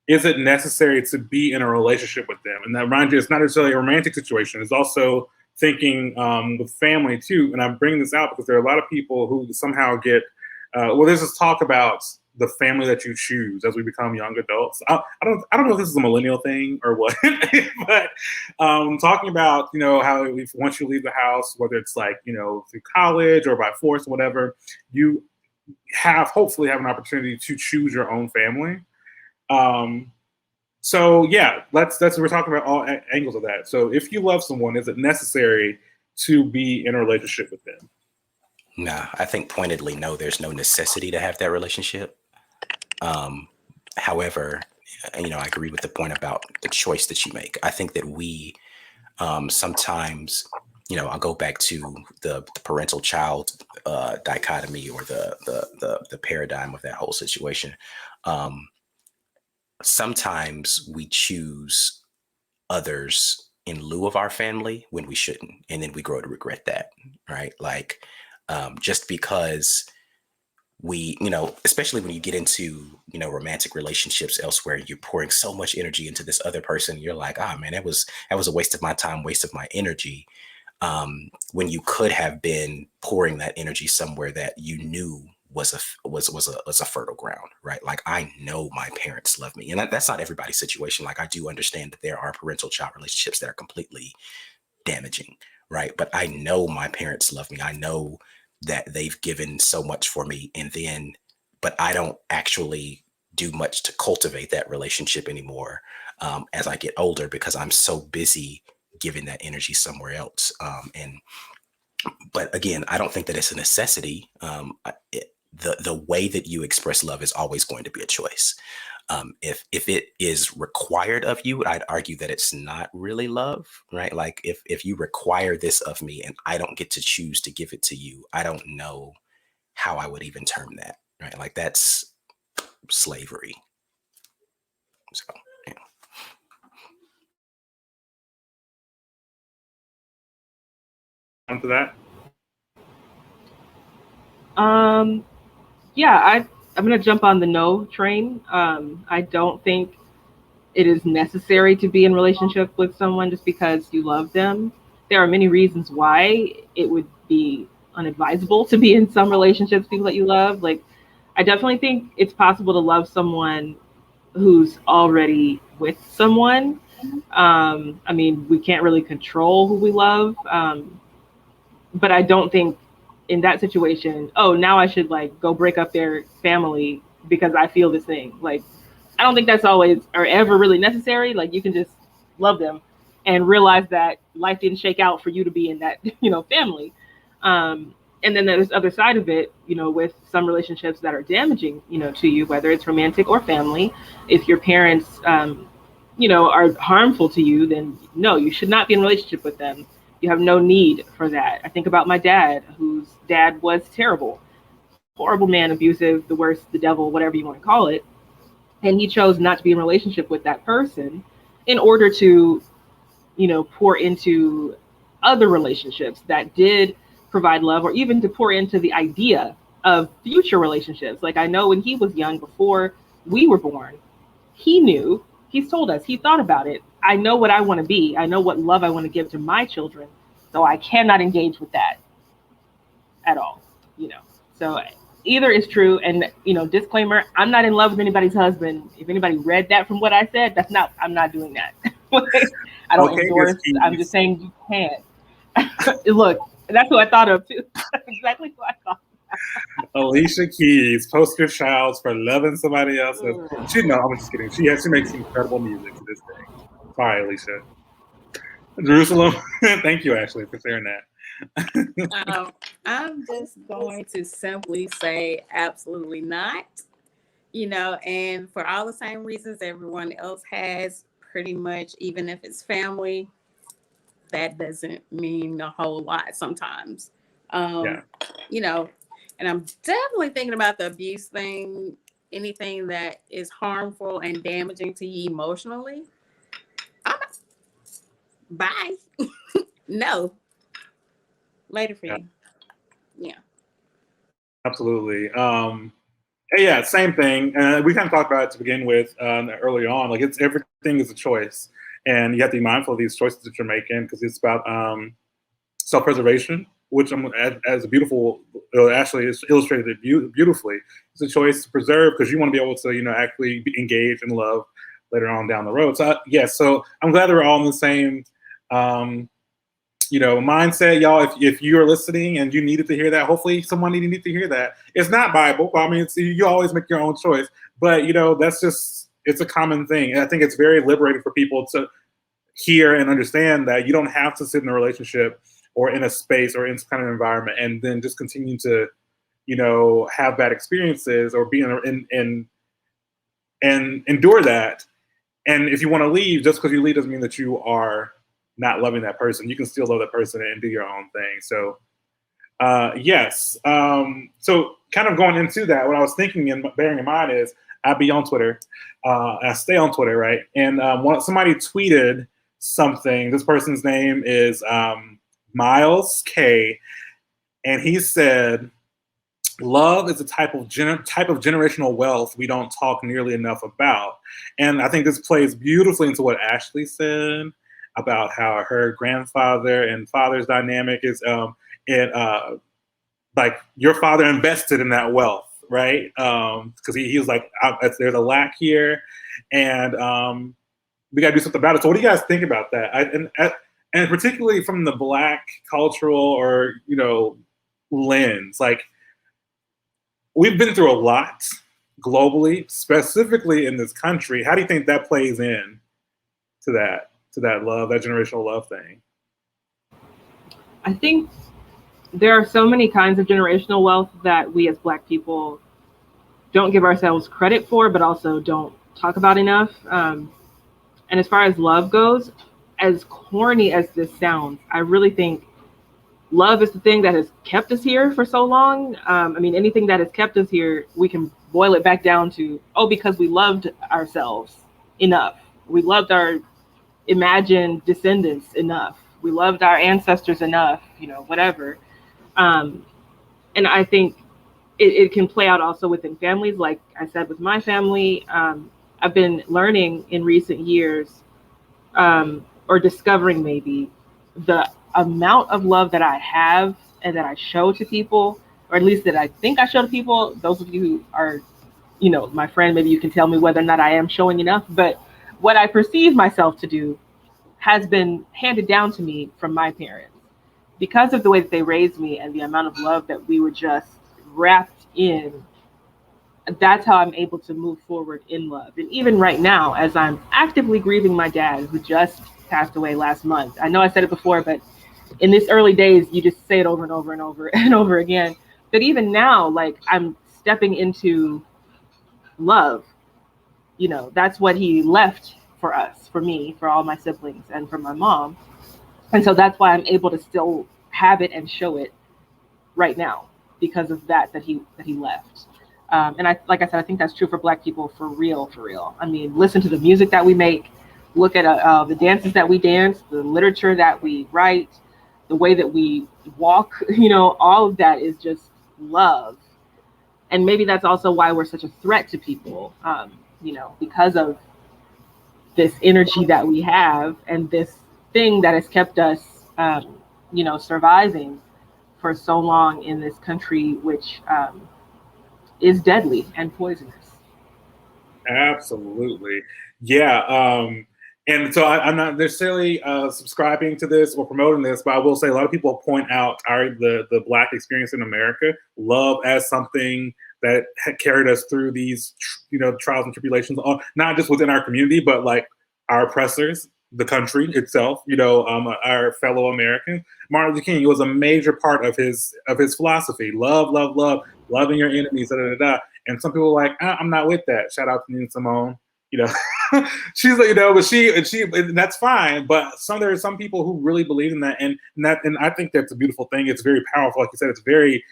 is it necessary to be in a relationship with them? And that reminds you, it's not necessarily a romantic situation. It's also thinking with family too. And I'm bringing this out because there are a lot of people who somehow get, there's this talk about the family that you choose as we become young adults. I don't know if this is a millennial thing or what, but talking about, how once you leave the house, whether it's like, through college or by force or whatever, you hopefully have an opportunity to choose your own family. So yeah, we're talking about all angles of that. So if you love someone, is it necessary to be in a relationship with them? Nah, I think pointedly, no, there's no necessity to have that relationship. However, I agree with the point about the choice that you make. I think that we sometimes, I'll go back to the parental child dichotomy or the paradigm of that whole situation. Sometimes we choose others in lieu of our family when we shouldn't, and then we grow to regret that, right? Like just because we, especially when you get into, romantic relationships elsewhere, you're pouring so much energy into this other person. You're like, man, that was a waste of my time, waste of my energy. When you could have been pouring that energy somewhere that you knew was a fertile ground, right? Like I know my parents love me, and that's not everybody's situation. Like I do understand that there are parental-child relationships that are completely damaging, right? But I know my parents love me. I know that they've given so much for me, but I don't actually do much to cultivate that relationship anymore as I get older because I'm so busy giving that energy somewhere else. But again, I don't think that it's a necessity. The way that you express love is always going to be a choice. If it is required of you, I'd argue that it's not really love, right? Like if you require this of me and I don't get to choose to give it to you, I don't know how I would even term that, right? Like that's slavery. So, yeah. Onto that. Yeah, I'm going to jump on the no train. I don't think it is necessary to be in relationship with someone just because you love them. There are many reasons why it would be unadvisable to be in some relationships, people that you love. Like, I definitely think it's possible to love someone who's already with someone. I mean, we can't really control who we love. But I don't think in that situation, now I should like go break up their family because I feel this thing. Like, I don't think that's always or ever really necessary. Like, you can just love them and realize that life didn't shake out for you to be in that, family. And then there's the other side of it, with some relationships that are damaging, to you, whether it's romantic or family. If your parents, are harmful to you, then no, you should not be in a relationship with them. You have no need for that. I think about my dad, whose dad was terrible, horrible man, abusive, the worst, the devil, whatever you want to call it. And he chose not to be in a relationship with that person in order to, pour into other relationships that did provide love, or even to pour into the idea of future relationships. Like, I know when he was young, before we were born, he knew, he's told us, he thought about it. I know what I want to be. I know what love I want to give to my children. So I cannot engage with that at all, So either is true. And, disclaimer, I'm not in love with anybody's husband. If anybody read that from what I said, I'm not doing that. I don't Okay, endorse. Miss I'm just saying you can't. Look, that's who I thought of too. That's exactly who I thought. Alicia Keys, poster child for loving somebody else. I'm just kidding. She makes incredible music to this day. Sorry, Alicia. Jerusalem, thank you, Ashley, for sharing that. I'm just going to simply say absolutely not. And for all the same reasons everyone else has, pretty much, even if it's family, that doesn't mean a whole lot sometimes. Yeah. And I'm definitely thinking about the abuse thing, anything that is harmful and damaging to you emotionally. Bye. No. Later for you. Yeah. Absolutely. Yeah, same thing. We kind of talked about it to begin with early on. Like, everything is a choice, and you have to be mindful of these choices that you're making, because it's about self-preservation, which as a beautiful, actually, it's illustrated it beautifully. It's a choice to preserve because you want to be able to, actually be engaged in love later on down the road. So so I'm glad that we're all in the same, mindset, y'all. If you are listening and you needed to hear that, hopefully someone needed to hear that. It's not Bible. I mean, you always make your own choice, but that's it's a common thing. And I think it's very liberating for people to hear and understand that you don't have to sit in a relationship or in a space or in some kind of environment and then just continue to, have bad experiences or be in and endure that. And if you want to leave, just because you leave doesn't mean that you are not loving that person. You can still love that person and do your own thing. So, yes. So kind of going into that, what I was thinking and bearing in mind is I be on Twitter. I stay on Twitter, right? And somebody tweeted something. This person's name is Miles K. And he said, love is a type of generational wealth we don't talk nearly enough about. And I think this plays beautifully into what Ashley said about how her grandfather and father's dynamic is, like your father invested in that wealth, right? Because he was like, there's a lack here, and we got to do something about it. So what do you guys think about that? And particularly from the Black cultural or lens, like, we've been through a lot globally, specifically in this country. How do you think that plays in to that love, that generational love thing? I think there are so many kinds of generational wealth that we as Black people don't give ourselves credit for, but also don't talk about enough. And as far as love goes, as corny as this sounds, I really think love is the thing that has kept us here for so long. I mean, anything that has kept us here, we can boil it back down to, because we loved ourselves enough. We loved our imagined descendants enough. We loved our ancestors enough, whatever. And I think it can play out also within families. Like I said, with my family, I've been learning in recent years, or discovering maybe, the amount of love that I have and that I show to people, or at least that I think I show to people. Those of you who are, my friend, maybe you can tell me whether or not I am showing enough. But what I perceive myself to do has been handed down to me from my parents because of the way that they raised me and the amount of love that we were just wrapped in. That's how I'm able to move forward in love. And even right now, as I'm actively grieving my dad, who just passed away last month. I know I said it before, but in this early days, you just say it over and over and over and over again. But even now, like, I'm stepping into love. That's what he left for us, for me, for all my siblings, and for my mom. And so that's why I'm able to still have it and show it right now, because of that he left. And like I said, I think that's true for Black people, for real, for real. I mean, listen to the music that we make, look at the dances that we dance, the literature that we write, the way that we walk, all of that is just love. And maybe that's also why we're such a threat to people, because of this energy that we have and this thing that has kept us, surviving for so long in this country, which is deadly and poisonous. Absolutely. Yeah. And so I'm not necessarily subscribing to this or promoting this, but I will say a lot of people point out the Black experience in America, love as something that had carried us through these, trials and tribulations, not just within our community, but like our oppressors, the country itself, our fellow Americans. Martin Luther King, it was a major part of his philosophy. Love, love, love, loving your enemies, da, da, da, da. And some people are like, I'm not with that. Shout out to Nina Simone. She's like, and that's fine. But there are some people who really believe in that, and I think that's a beautiful thing. It's very powerful, like you said. It's very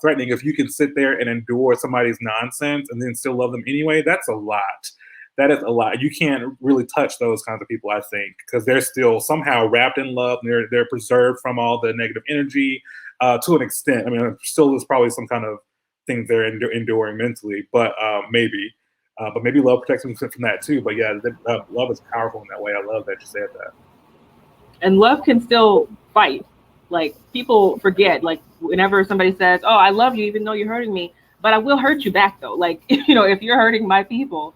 threatening if you can sit there and endure somebody's nonsense and then still love them anyway. That's a lot. That is a lot. You can't really touch those kinds of people, I think, because they're still somehow wrapped in love. And they're preserved from all the negative energy to an extent. I mean, still there's probably some kind of things they're enduring mentally, but maybe. But maybe love protects them from that too. But yeah, love is powerful in that way. I love that you said that. And love can still fight. Like, people forget, like, whenever somebody says, oh, I love you even though you're hurting me, but I will hurt you back though. Like, if you're hurting my people,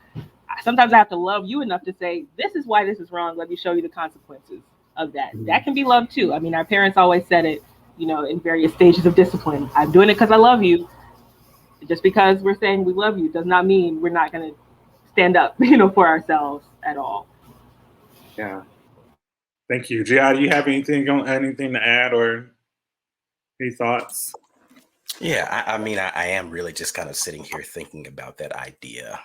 sometimes I have to love you enough to say, this is why this is wrong. Let me show you the consequences of that. Mm-hmm. That can be love too. I mean, our parents always said it, in various stages of discipline. I'm doing it because I love you. Just because we're saying we love you does not mean we're not going to stand up, for ourselves at all. Yeah. Thank you. Gia, do you have anything to add or any thoughts? Yeah, I mean, I am really just kind of sitting here thinking about that idea.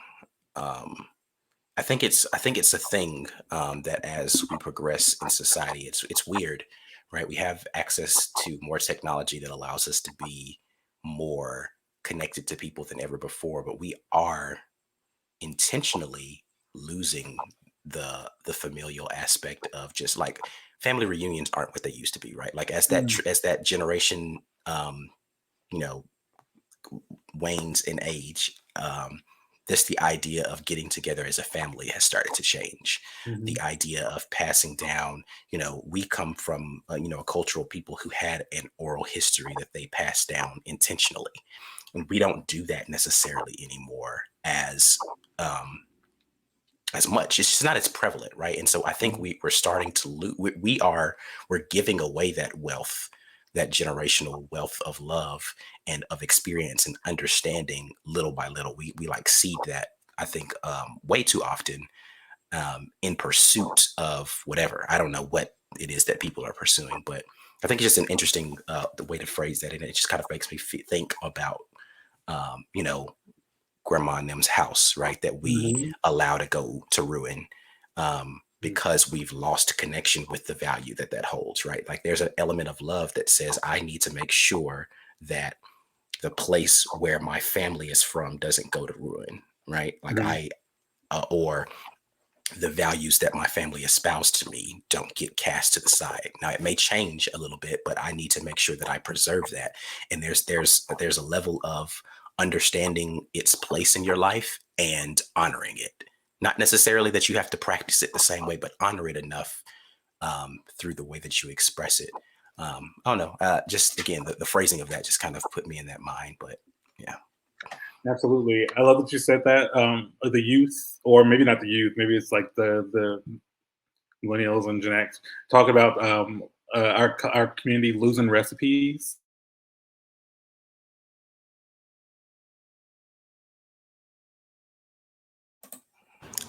I think it's a thing that as we progress in society, it's weird, right? We have access to more technology that allows us to be more connected to people than ever before, but we are intentionally losing the familial aspect of just like family reunions aren't what they used to be, right? Like as that generation wanes in age, just the idea of getting together as a family has started to change. Mm-hmm. The idea of passing down, we come from a cultural people who had an oral history that they passed down intentionally. And we don't do that necessarily anymore as much. It's just not as prevalent, right? And so I think we're starting to lose. We're giving away that wealth, that generational wealth of love and of experience and understanding little by little. We like seed that, I think, way too often in pursuit of whatever. I don't know what it is that people are pursuing, but I think it's just an interesting the way to phrase that. And it just kind of makes me think about, grandma and them's house, right? That we allow to go to ruin because we've lost connection with the value that holds, right? Like there's an element of love that says, I need to make sure that the place where my family is from doesn't go to ruin, right? Like or the values that my family espoused to me don't get cast to the side. Now it may change a little bit, but I need to make sure that I preserve that. And there's a level of understanding its place in your life and honoring it. Not necessarily that you have to practice it the same way, but honor it enough through the way that you express it. I don't know. Just again, the phrasing of that just kind of put me in that mind. But yeah. Absolutely. I love that you said that. The youth, or maybe not the youth, maybe it's like the millennials and Gen X, talk about our community losing recipes.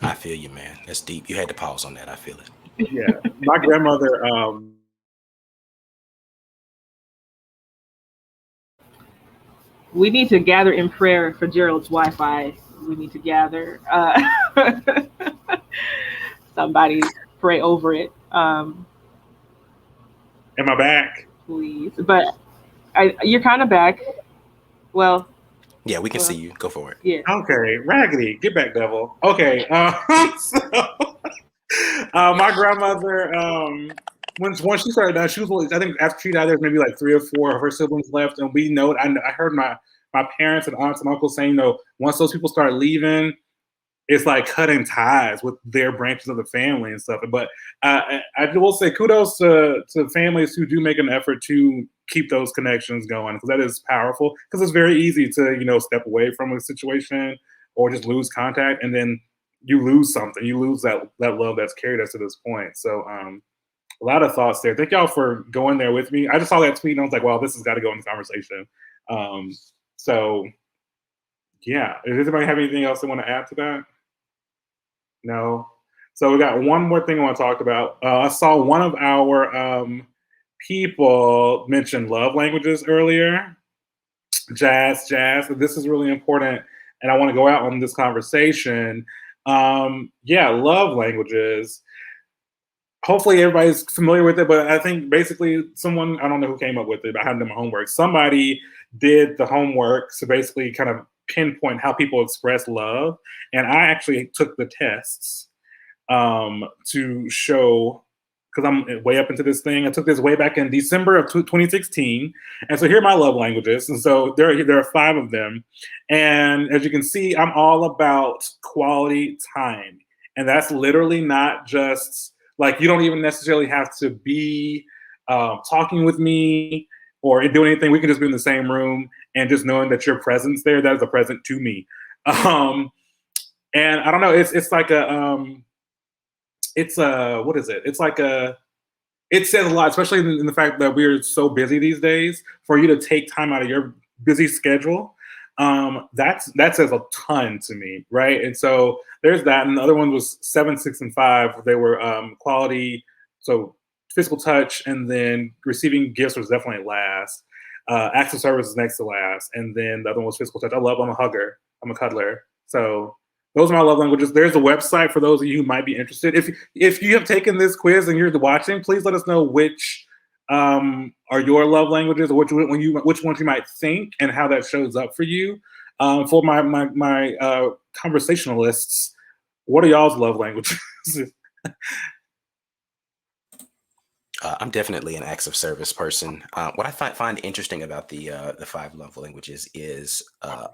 I feel you, man. That's deep. You had to pause on that. I feel it. Yeah. My grandmother, we need to gather in prayer for Jerald's Wi-Fi. We need to gather. Somebody pray over it. Am I back? Please. But you're kind of back. Well. Yeah, we can see you. Go for it. Yeah. Okay. Raggedy. Get back, devil. Okay. My grandmother, once she started dying, she was, I think after she died, there's maybe like 3 or 4 of her siblings left. And we know, I heard my parents and aunts and uncles saying, once those people start leaving, it's like cutting ties with their branches of the family and stuff. But I will say kudos to families who do make an effort to keep those connections going, because that is powerful. Because it's very easy to step away from a situation or just lose contact, and then you lose something. You lose that love that's carried us to this point. So a lot of thoughts there. Thank y'all for going there with me. I just saw that tweet and I was like, wow, this has got to go in the conversation. So yeah, does anybody have anything else they want to add to that? No. So we got one more thing I want to talk about. I saw one of our people mention love languages earlier. Jazz. This is really important, and I want to go out on this conversation. Love languages. Hopefully everybody's familiar with it, but I think basically someone, I don't know who came up with it, but I hadn't done my homework. Somebody did the homework to basically kind of pinpoint how people express love. And I actually took the tests to show, because I'm way up into this thing. I took this way back in December of 2016. And so here are my love languages. And so there are 5 of them. And as you can see, I'm all about quality time. And that's literally not just like, you don't even necessarily have to be talking with me or doing anything. We can just be in the same room, and just knowing that your presence there, that is a present to me. And I don't know, it's like what is it? It's like it says a lot, especially in the fact that we're so busy these days. For you to take time out of your busy schedule, that says a ton to me, right? And so there's that. And the other one was 7, 6, and 5. They were quality, so physical touch, and then receiving gifts was definitely last. Acts of service is next to last, and then the other one was physical touch. I'm a hugger. I'm a cuddler. So those are my love languages. There's a website for those of you who might be interested. If you have taken this quiz and you're watching, please let us know which are your love languages, or which ones you might think, and how that shows up for you. For my conversationalists, what are y'all's love languages? I'm definitely an acts of service person. What I find interesting about the 5 love languages is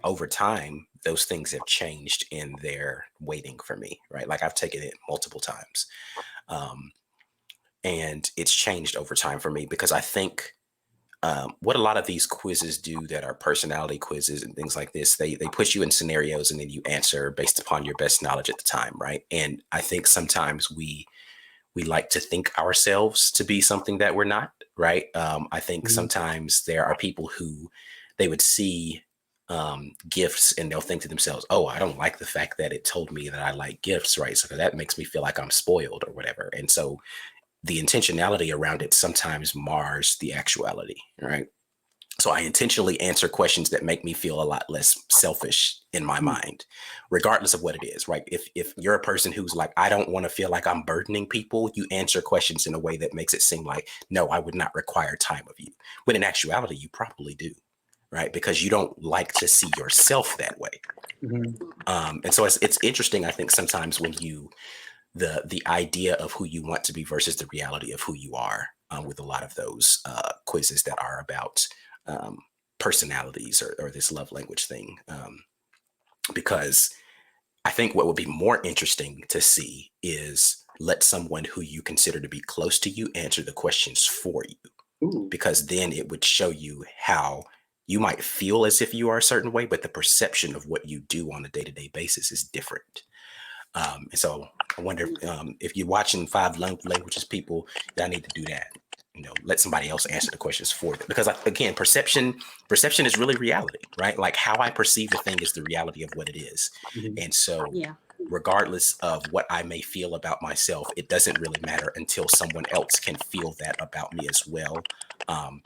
over time, those things have changed in their weighting for me, right? Like I've taken it multiple times. And it's changed over time for me, because I think what a lot of these quizzes do that are personality quizzes and things like this, they put you in scenarios and then you answer based upon your best knowledge at the time, right? And I think sometimes we like to think ourselves to be something that we're not, right? I think sometimes there are people who they would see gifts and they'll think to themselves, oh, I don't like the fact that it told me that I like gifts, right? So that makes me feel like I'm spoiled or whatever. And so the intentionality around it sometimes mars the actuality, right? So I intentionally answer questions that make me feel a lot less selfish in my mind, regardless of what it is, right? If you're a person who's like, I don't want to feel like I'm burdening people, you answer questions in a way that makes it seem like, no, I would not require time of you. When in actuality, you probably do, right? Because you don't like to see yourself that way. And so it's interesting, I think, sometimes when the idea of who you want to be versus the reality of who you are, with a lot of those quizzes that are about personalities or this love language thing. Because I think what would be more interesting to see is let someone who you consider to be close to you answer the questions for you. Ooh. Because then it would show you how you might feel as if you are a certain way, but the perception of what you do on a day-to-day basis is different. And so I wonder if you're watching 5 languages, people, y'all need to do that. Let somebody else answer the questions for them. Because again, perception is really reality, right? Like how I perceive the thing is the reality of what it is. And so regardless of what I may feel about myself, it doesn't really matter until someone else can feel that about me as well.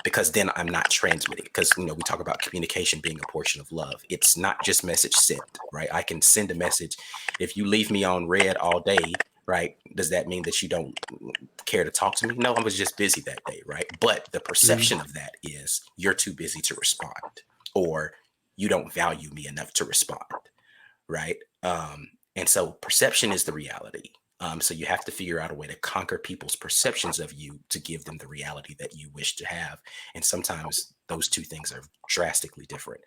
Because then I'm not transmitting. Because, we talk about communication being a portion of love. It's not just message sent, right? I can send a message. If you leave me on red all day, right? Does that mean that you don't care to talk to me? No, I was just busy that day, right? But the perception of that is you're too busy to respond, or you don't value me enough to respond, right? And so perception is the reality. So you have to figure out a way to conquer people's perceptions of you to give them the reality that you wish to have. And sometimes those two things are drastically different.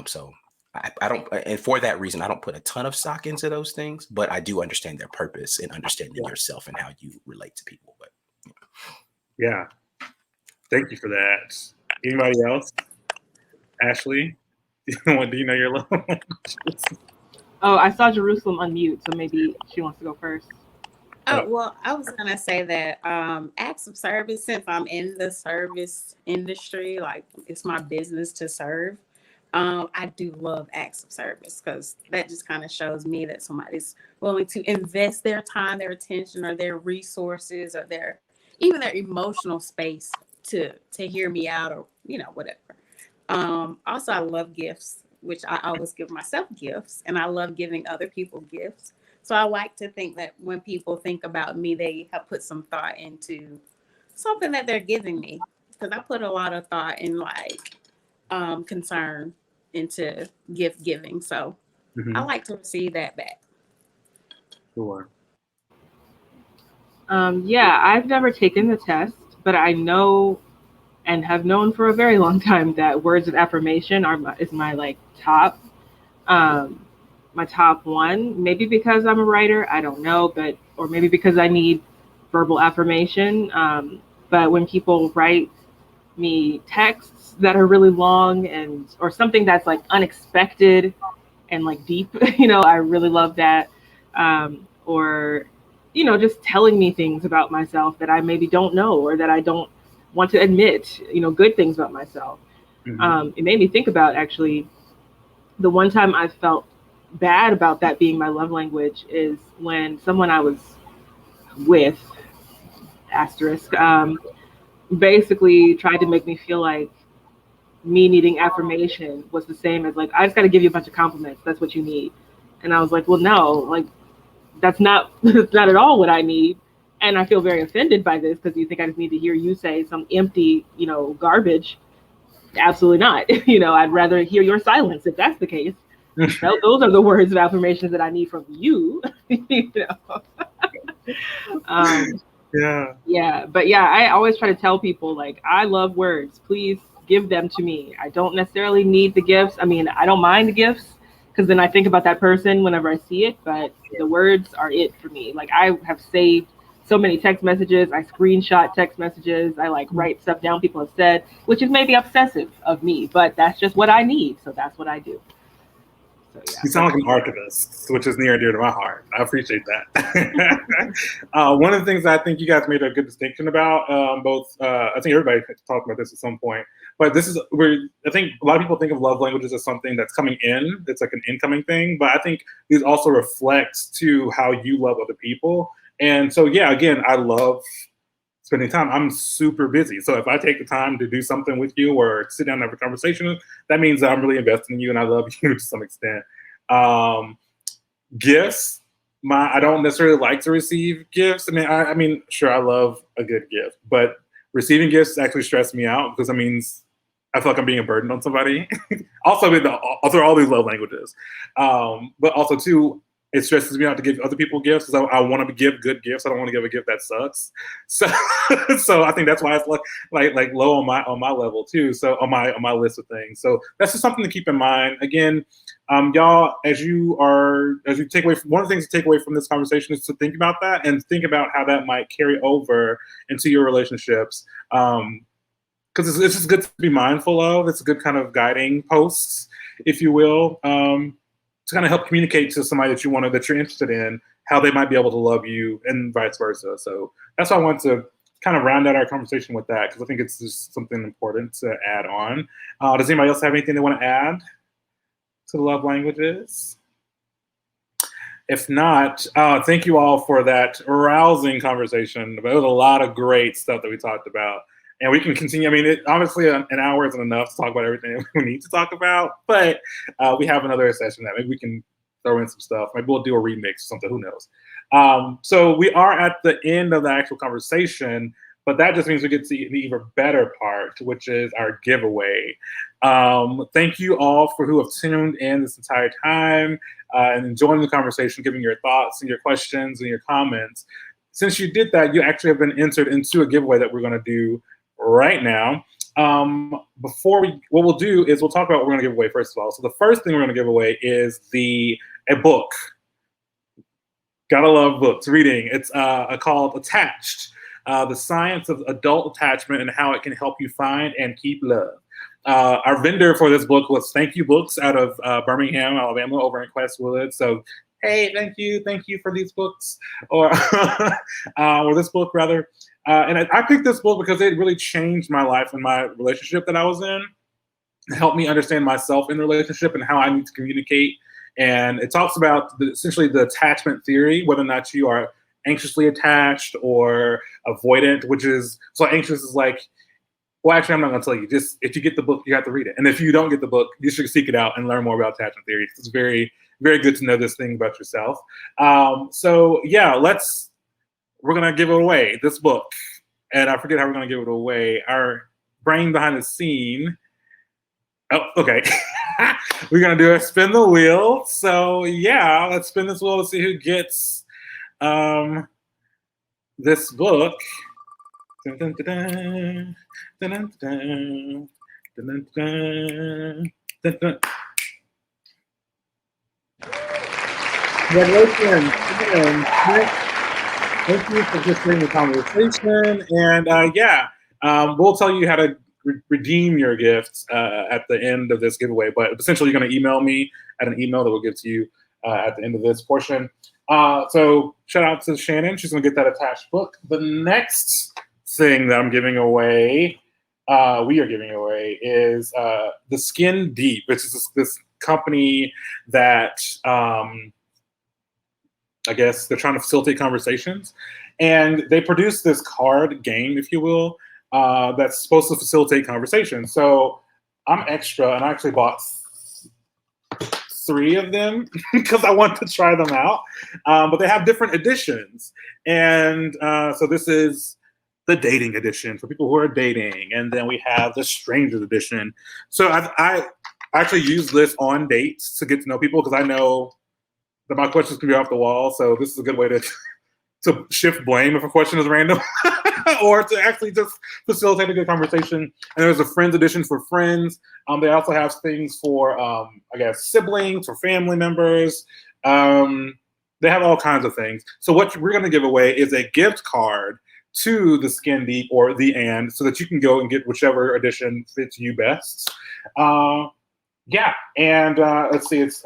So I don't, and for that reason, I don't put a ton of stock into those things, but I do understand their purpose and understanding yourself and how you relate to people. But yeah, thank you for that. Anybody else? Ashley, do you know your love languages? Oh, I saw Jerusalem unmute, so maybe she wants to go first. Oh, well, I was gonna say that acts of service, since I'm in the service industry, like it's my business to serve. I do love acts of service because that just kind of shows me that somebody's willing to invest their time, their attention, or their resources, or their even their emotional space to hear me out, or whatever. Also, I love gifts, which I always give myself gifts, and I love giving other people gifts. So I like to think that when people think about me, they have put some thought into something that they're giving me, because I put a lot of thought and concern into gift giving. So I like to receive that back. Sure. Yeah, I've never taken the test, but I know and have known for a very long time that words of affirmation is my like top my top one. Maybe because I'm a writer, I don't know, or maybe because I need verbal affirmation. But when people write me texts that are really long or something that's like unexpected and like deep, I really love that. Or just telling me things about myself that I maybe don't know or that I don't want to admit, good things about myself. It made me think about actually the one time I felt bad about that being my love language is when someone I was with, asterisk, basically tried to make me feel like me needing affirmation was the same as like, I just got to give you a bunch of compliments. That's what you need. And I was like, well, no, like that's not at all what I need. And I feel very offended by this because you think I just need to hear you say some empty, garbage. Absolutely not. I'd rather hear your silence if that's the case. Those are the words of affirmations that I need from you. Yeah. But yeah, I always try to tell people like, I love words. Please give them to me. I don't necessarily need the gifts. I mean, I don't mind the gifts because then I think about that person whenever I see it, but the words are it for me. Like I have saved so many text messages. I screenshot text messages. I like write stuff down people have said, which is maybe obsessive of me, but that's just what I need. So that's what I do. So, yeah. You sound like an archivist, which is near and dear to my heart. I appreciate that. One of the things I think you guys made a good distinction about, I think everybody talked about this at some point, but this is where I think a lot of people think of love languages as something that's coming in. It's like an incoming thing, but I think these also reflects to how you love other people. And so, yeah, again, I love spending time. I'm super busy. So if I take the time to do something with you or sit down and have a conversation, that means that I'm really investing in you and I love you to some extent. Gifts, I don't necessarily like to receive gifts. I mean, sure, I love a good gift, but receiving gifts actually stress me out because that means I feel like I'm being a burden on somebody. Also, through all these love languages. But also, too, it stresses me out to give other people gifts. So I want to give good gifts. I don't want to give a gift that sucks. So, so I think that's why it's like low on my level too. So on my list of things. So that's just something to keep in mind. Again, y'all, as you take away, one of the things to take away from this conversation is to think about that and think about how that might carry over into your relationships. Because it's just good to be mindful of. It's a good kind of guiding posts, if you will. To kind of help communicate to somebody that you're interested in, how they might be able to love you and vice versa. So that's why I want to kind of round out our conversation with that, because I think it's just something important to add on. Does anybody else have anything they want to add to the love languages? If not, thank you all for that rousing conversation. There was a lot of great stuff that we talked about. And we can continue. I mean, obviously an hour isn't enough to talk about everything we need to talk about, but we have another session that maybe we can throw in some stuff. Maybe we'll do a remix or something, who knows? So we are at the end of the actual conversation, but that just means we get to the even better part, which is our giveaway. Thank you all who have tuned in this entire time and enjoying the conversation, giving your thoughts and your questions and your comments. Since you did that, you actually have been entered into a giveaway that we're going to do right now. Before what we'll do is we'll talk about what we're going to give away first of all. So the first thing we're going to give away is a book. Gotta love books, reading. It's called Attached, The Science of Adult Attachment and How It Can Help You Find and Keep Love. Our vendor for this book was Thank You Books out of Birmingham, Alabama, over in Questwood. So, hey, thank you for these books, or this book rather. And I picked this book because it really changed my life and my relationship that I was in. It helped me understand myself in the relationship and how I need to communicate. And it talks about essentially the attachment theory, whether or not you are anxiously attached or avoidant, which is, so anxious is like, well, actually, I'm not going to tell you. Just if you get the book, you have to read it. And if you don't get the book, you should seek it out and learn more about attachment theory. It's very, very good to know this thing about yourself. So yeah, we're going to give it away, this book. And I forget how we're going to give it away. Our brain behind the scene. Oh, okay. We're going to do a spin the wheel. So yeah, let's spin this wheel to see who gets this book. Dun, dun, dun, dun, dun, dun, dun, dun, dun, dun. Congratulations. Thank you for participating in the conversation. And we'll tell you how to redeem your gifts at the end of this giveaway. But essentially, you're going to email me at an email that we'll give to you at the end of this portion. So shout out to Shannon. She's going to get that attached book. The next thing that I'm giving away, we are giving away, is the Skin Deep, which is this company that I guess they're trying to facilitate conversations. And they produce this card game, if you will, that's supposed to facilitate conversations. So I'm extra, and I actually bought 3 of them because I want to try them out. But they have different editions. And so this is the dating edition for people who are dating. And then we have the strangers edition. So I actually use this on dates to get to know people because I know that my questions can be off the wall. So this is a good way to shift blame if a question is random or to actually just facilitate a good conversation. And there's a friends edition for friends. They also have things for, I guess, siblings or family members. They have all kinds of things. So what we're going to give away is a gift card to the Skin Deep or the And so that you can go and get whichever edition fits you best. Yeah, and let's see, it's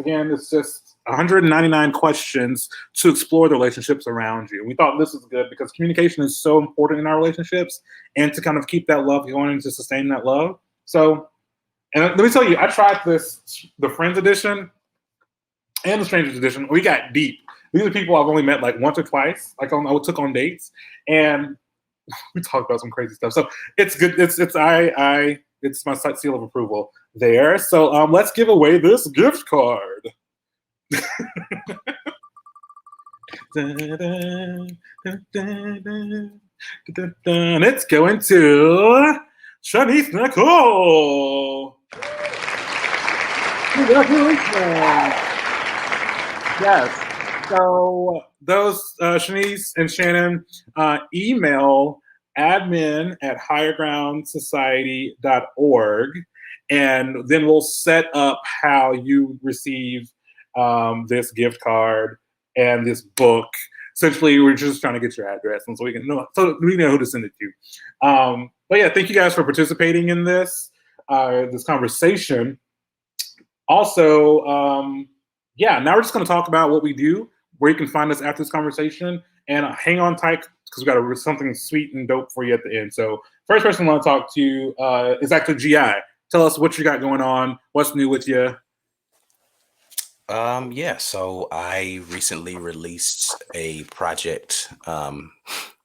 just 199 questions to explore the relationships around you. We thought this was good because communication is so important in our relationships and to kind of keep that love going and to sustain that love. So, and let me tell you, I tried the Friends edition and the Strangers edition. We got deep. These are people I've only met like once or twice, I took on dates, and we talked about some crazy stuff. So it's good. It's my seal of approval there. So let's give away this gift card. And it's going to Shanice Nicole. Congratulations. Yes. So those Shanice and Shannon email admin@highergroundsociety.org, and then we'll set up how you receive this gift card and this book. Essentially, we're just trying to get your address, and so we know who to send it to. But yeah, thank you guys for participating in this conversation. Also, now we're just going to talk about what we do, where you can find us after this conversation, and hang on tight because we got something sweet and dope for you at the end. So first person I want to talk to is actually GI. Tell us what you got going on, what's new with you. So I recently released a project. You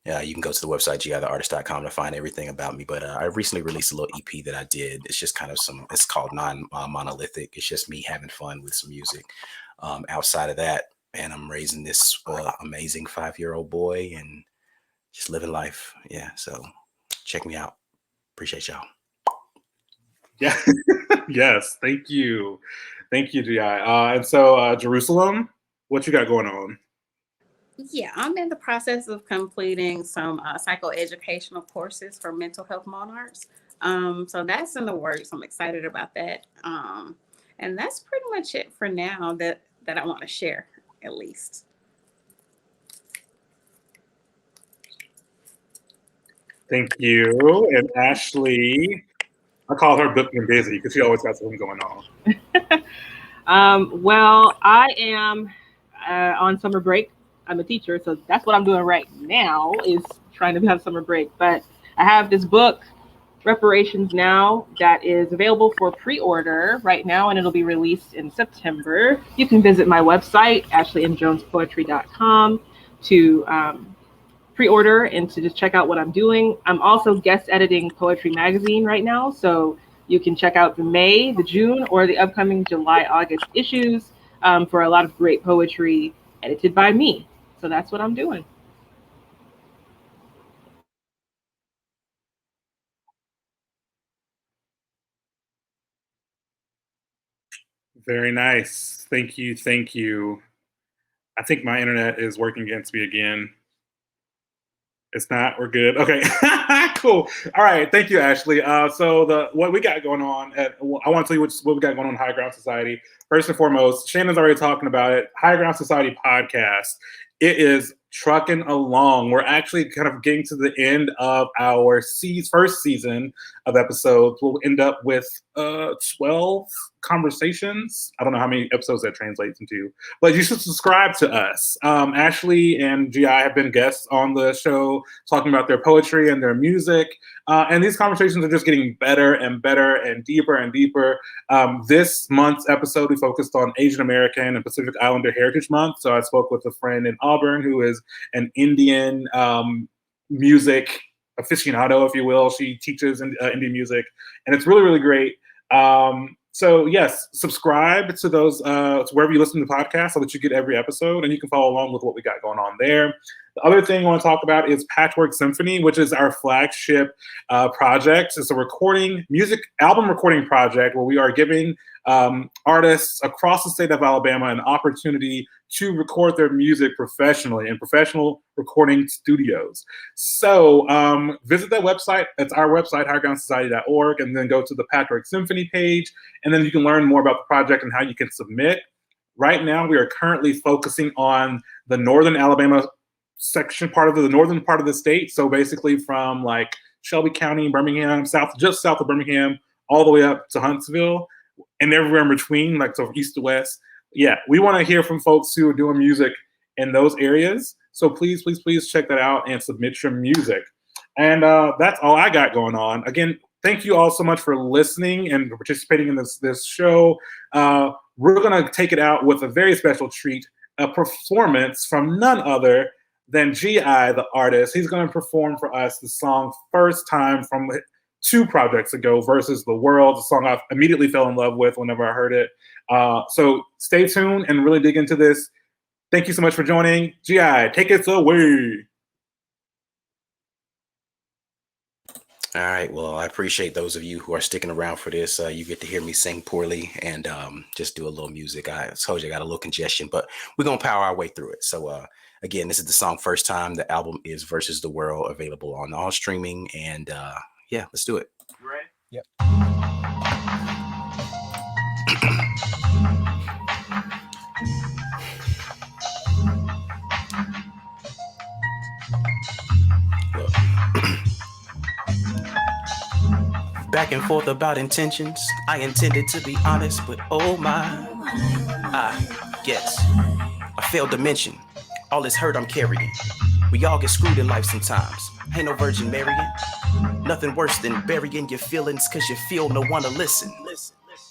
can go to the website githeartist.com to find everything about me. But I recently released a little EP that I did. It's just kind of it's called non-monolithic. It's just me having fun with some music. Outside of that, and I'm raising this amazing 5-year-old boy and just living life. Yeah, so check me out. Appreciate y'all. Yeah. Yes, thank you. Thank you, GI. And so, Jerusalem, what you got going on? Yeah, I'm in the process of completing some psychoeducational courses for mental health monarchs. So that's in the works. I'm excited about that. And that's pretty much it for now that I want to share, at least. Thank you. And Ashley, I call her booked and busy because she always got something going on. Well, I am on summer break. I'm a teacher, so that's what I'm doing right now is trying to have summer break. But I have this book, Reparations Now, that is available for pre-order right now, and it'll be released in September. You can visit my website, ashleyandjonespoetry.com, to pre-order and to just check out what I'm doing. I'm also guest editing Poetry Magazine right now, so you can check out the May, the June, or the upcoming July, August issues for a lot of great poetry edited by me. So that's what I'm doing. Very nice. Thank you. Thank you. I think my internet is working against me again. It's not. We're good. Okay. Cool. All right. Thank you, Ashley. So what we got going on I want to tell you what we got going on High Ground Society. First and foremost, Shannon's already talking about it. High Ground Society podcast. It is trucking along. We're actually kind of getting to the end of our first season of episodes. We'll end up with 12 conversations. I don't know how many episodes that translates into, but you should subscribe to us. Ashley and GI have been guests on the show talking about their poetry and their music. And these conversations are just getting better and better and deeper and deeper. This month's episode, we focused on Asian American and Pacific Islander Heritage Month. So I spoke with a friend in Auburn who is an Indian music aficionado, if you will. She teaches Indian music, and it's really, really great. So yes, subscribe to those to wherever you listen to the podcast so that you get every episode, and you can follow along with what we got going on there. The other thing I want to talk about is Patchwork Symphony, which is our flagship project. It's a album recording project where we are giving artists across the state of Alabama an opportunity to record their music professionally in professional recording studios. So visit that website. It's our website, highgroundsociety.org, and then go to the Patchwork Symphony page, and then you can learn more about the project and how you can submit. Right now, we are currently focusing on the northern Alabama part of the northern part of the state. So basically from like Shelby County, Birmingham, just south of Birmingham, all the way up to Huntsville, and everywhere in between, like so east to west. Yeah, we want to hear from folks who are doing music in those areas. So please, please, please check that out and submit your music. And that's all I got going on. Again, thank you all so much for listening and participating in this show. We're going to take it out with a very special treat, a performance from none other than G.I., the artist. He's going to perform for us the song First Time from 2 projects ago, Versus the World, a song I immediately fell in love with whenever I heard it. So stay tuned and really dig into this. Thank you so much for joining. G.I., take us away. All right. Well, I appreciate those of you who are sticking around for this. You get to hear me sing poorly and just do a little music. I told you I got a little congestion, but we're going to power our way through it. So again, this is the song First Time. The album is Versus the World, available on all streaming. And yeah, let's do it. You ready? Yep. Back and forth about intentions. I intended to be honest, but oh my, I guess I failed to mention all this hurt I'm carrying. We all get screwed in life sometimes. Ain't no Virgin Marian. Nothing worse than burying your feelings cause you feel no one to listen.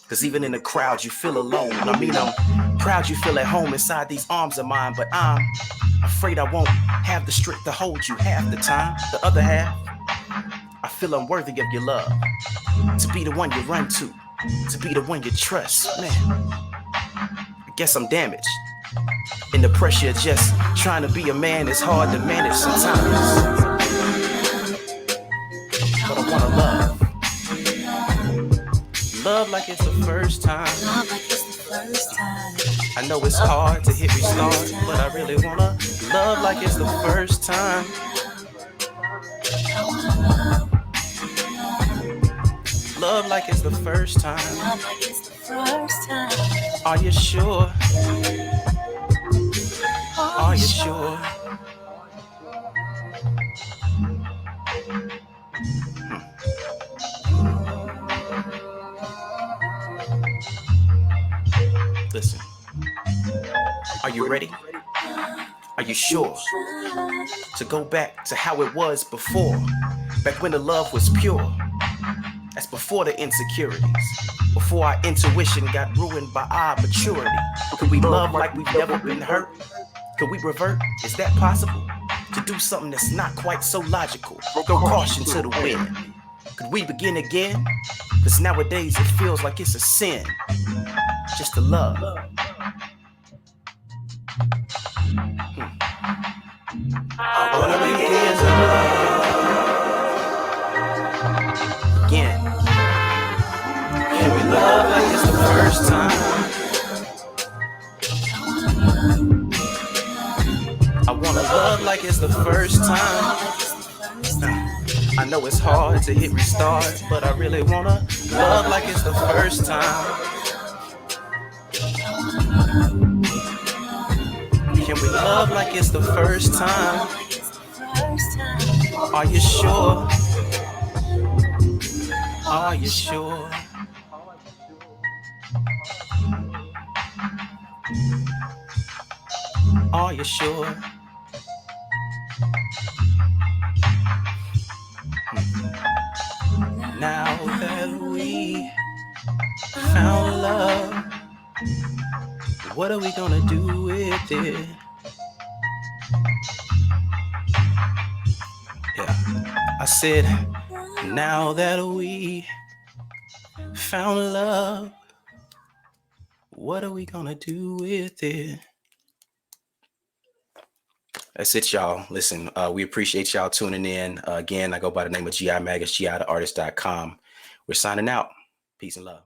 Cause even in the crowd you feel alone. I mean, I'm proud you feel at home inside these arms of mine, but I'm afraid I won't have the strength to hold you half the time. The other half, I feel unworthy of your love. To be the one you run to be the one you trust. Man, I guess I'm damaged. And the pressure of just trying to be a man is hard to manage sometimes. But I wanna love like it's the first time. I know it's hard to hit restart, but I really wanna love like it's the first time. love like it's the first time. Love like it's the first time. Are you sure? Are you sure? Listen. Are you ready? Are you sure to go back to how it was before? Back when the love was pure. That's before the insecurities. Before our intuition got ruined by our maturity. Could we love like we've never been hurt? Could we revert? Is that possible? To do something that's not quite so logical. Throw caution to the wind. Could we begin again? Cause nowadays it feels like it's a sin. Just to love. I wanna begin to love again. Can we love like it's the first time? I wanna love like it's the first time. I know it's hard to hit restart, but I really wanna love like it's the first time. Can we love like it's the first time? Are you sure? Are you sure? Are you sure? Now that we found love, what are we gonna do with it? Yeah, I said, now that we found love, what are we gonna do with it? That's it, y'all. Listen, we appreciate y'all tuning in. Again, I go by the name of G.I. Magus, GI2artist.com. We're signing out. Peace and love.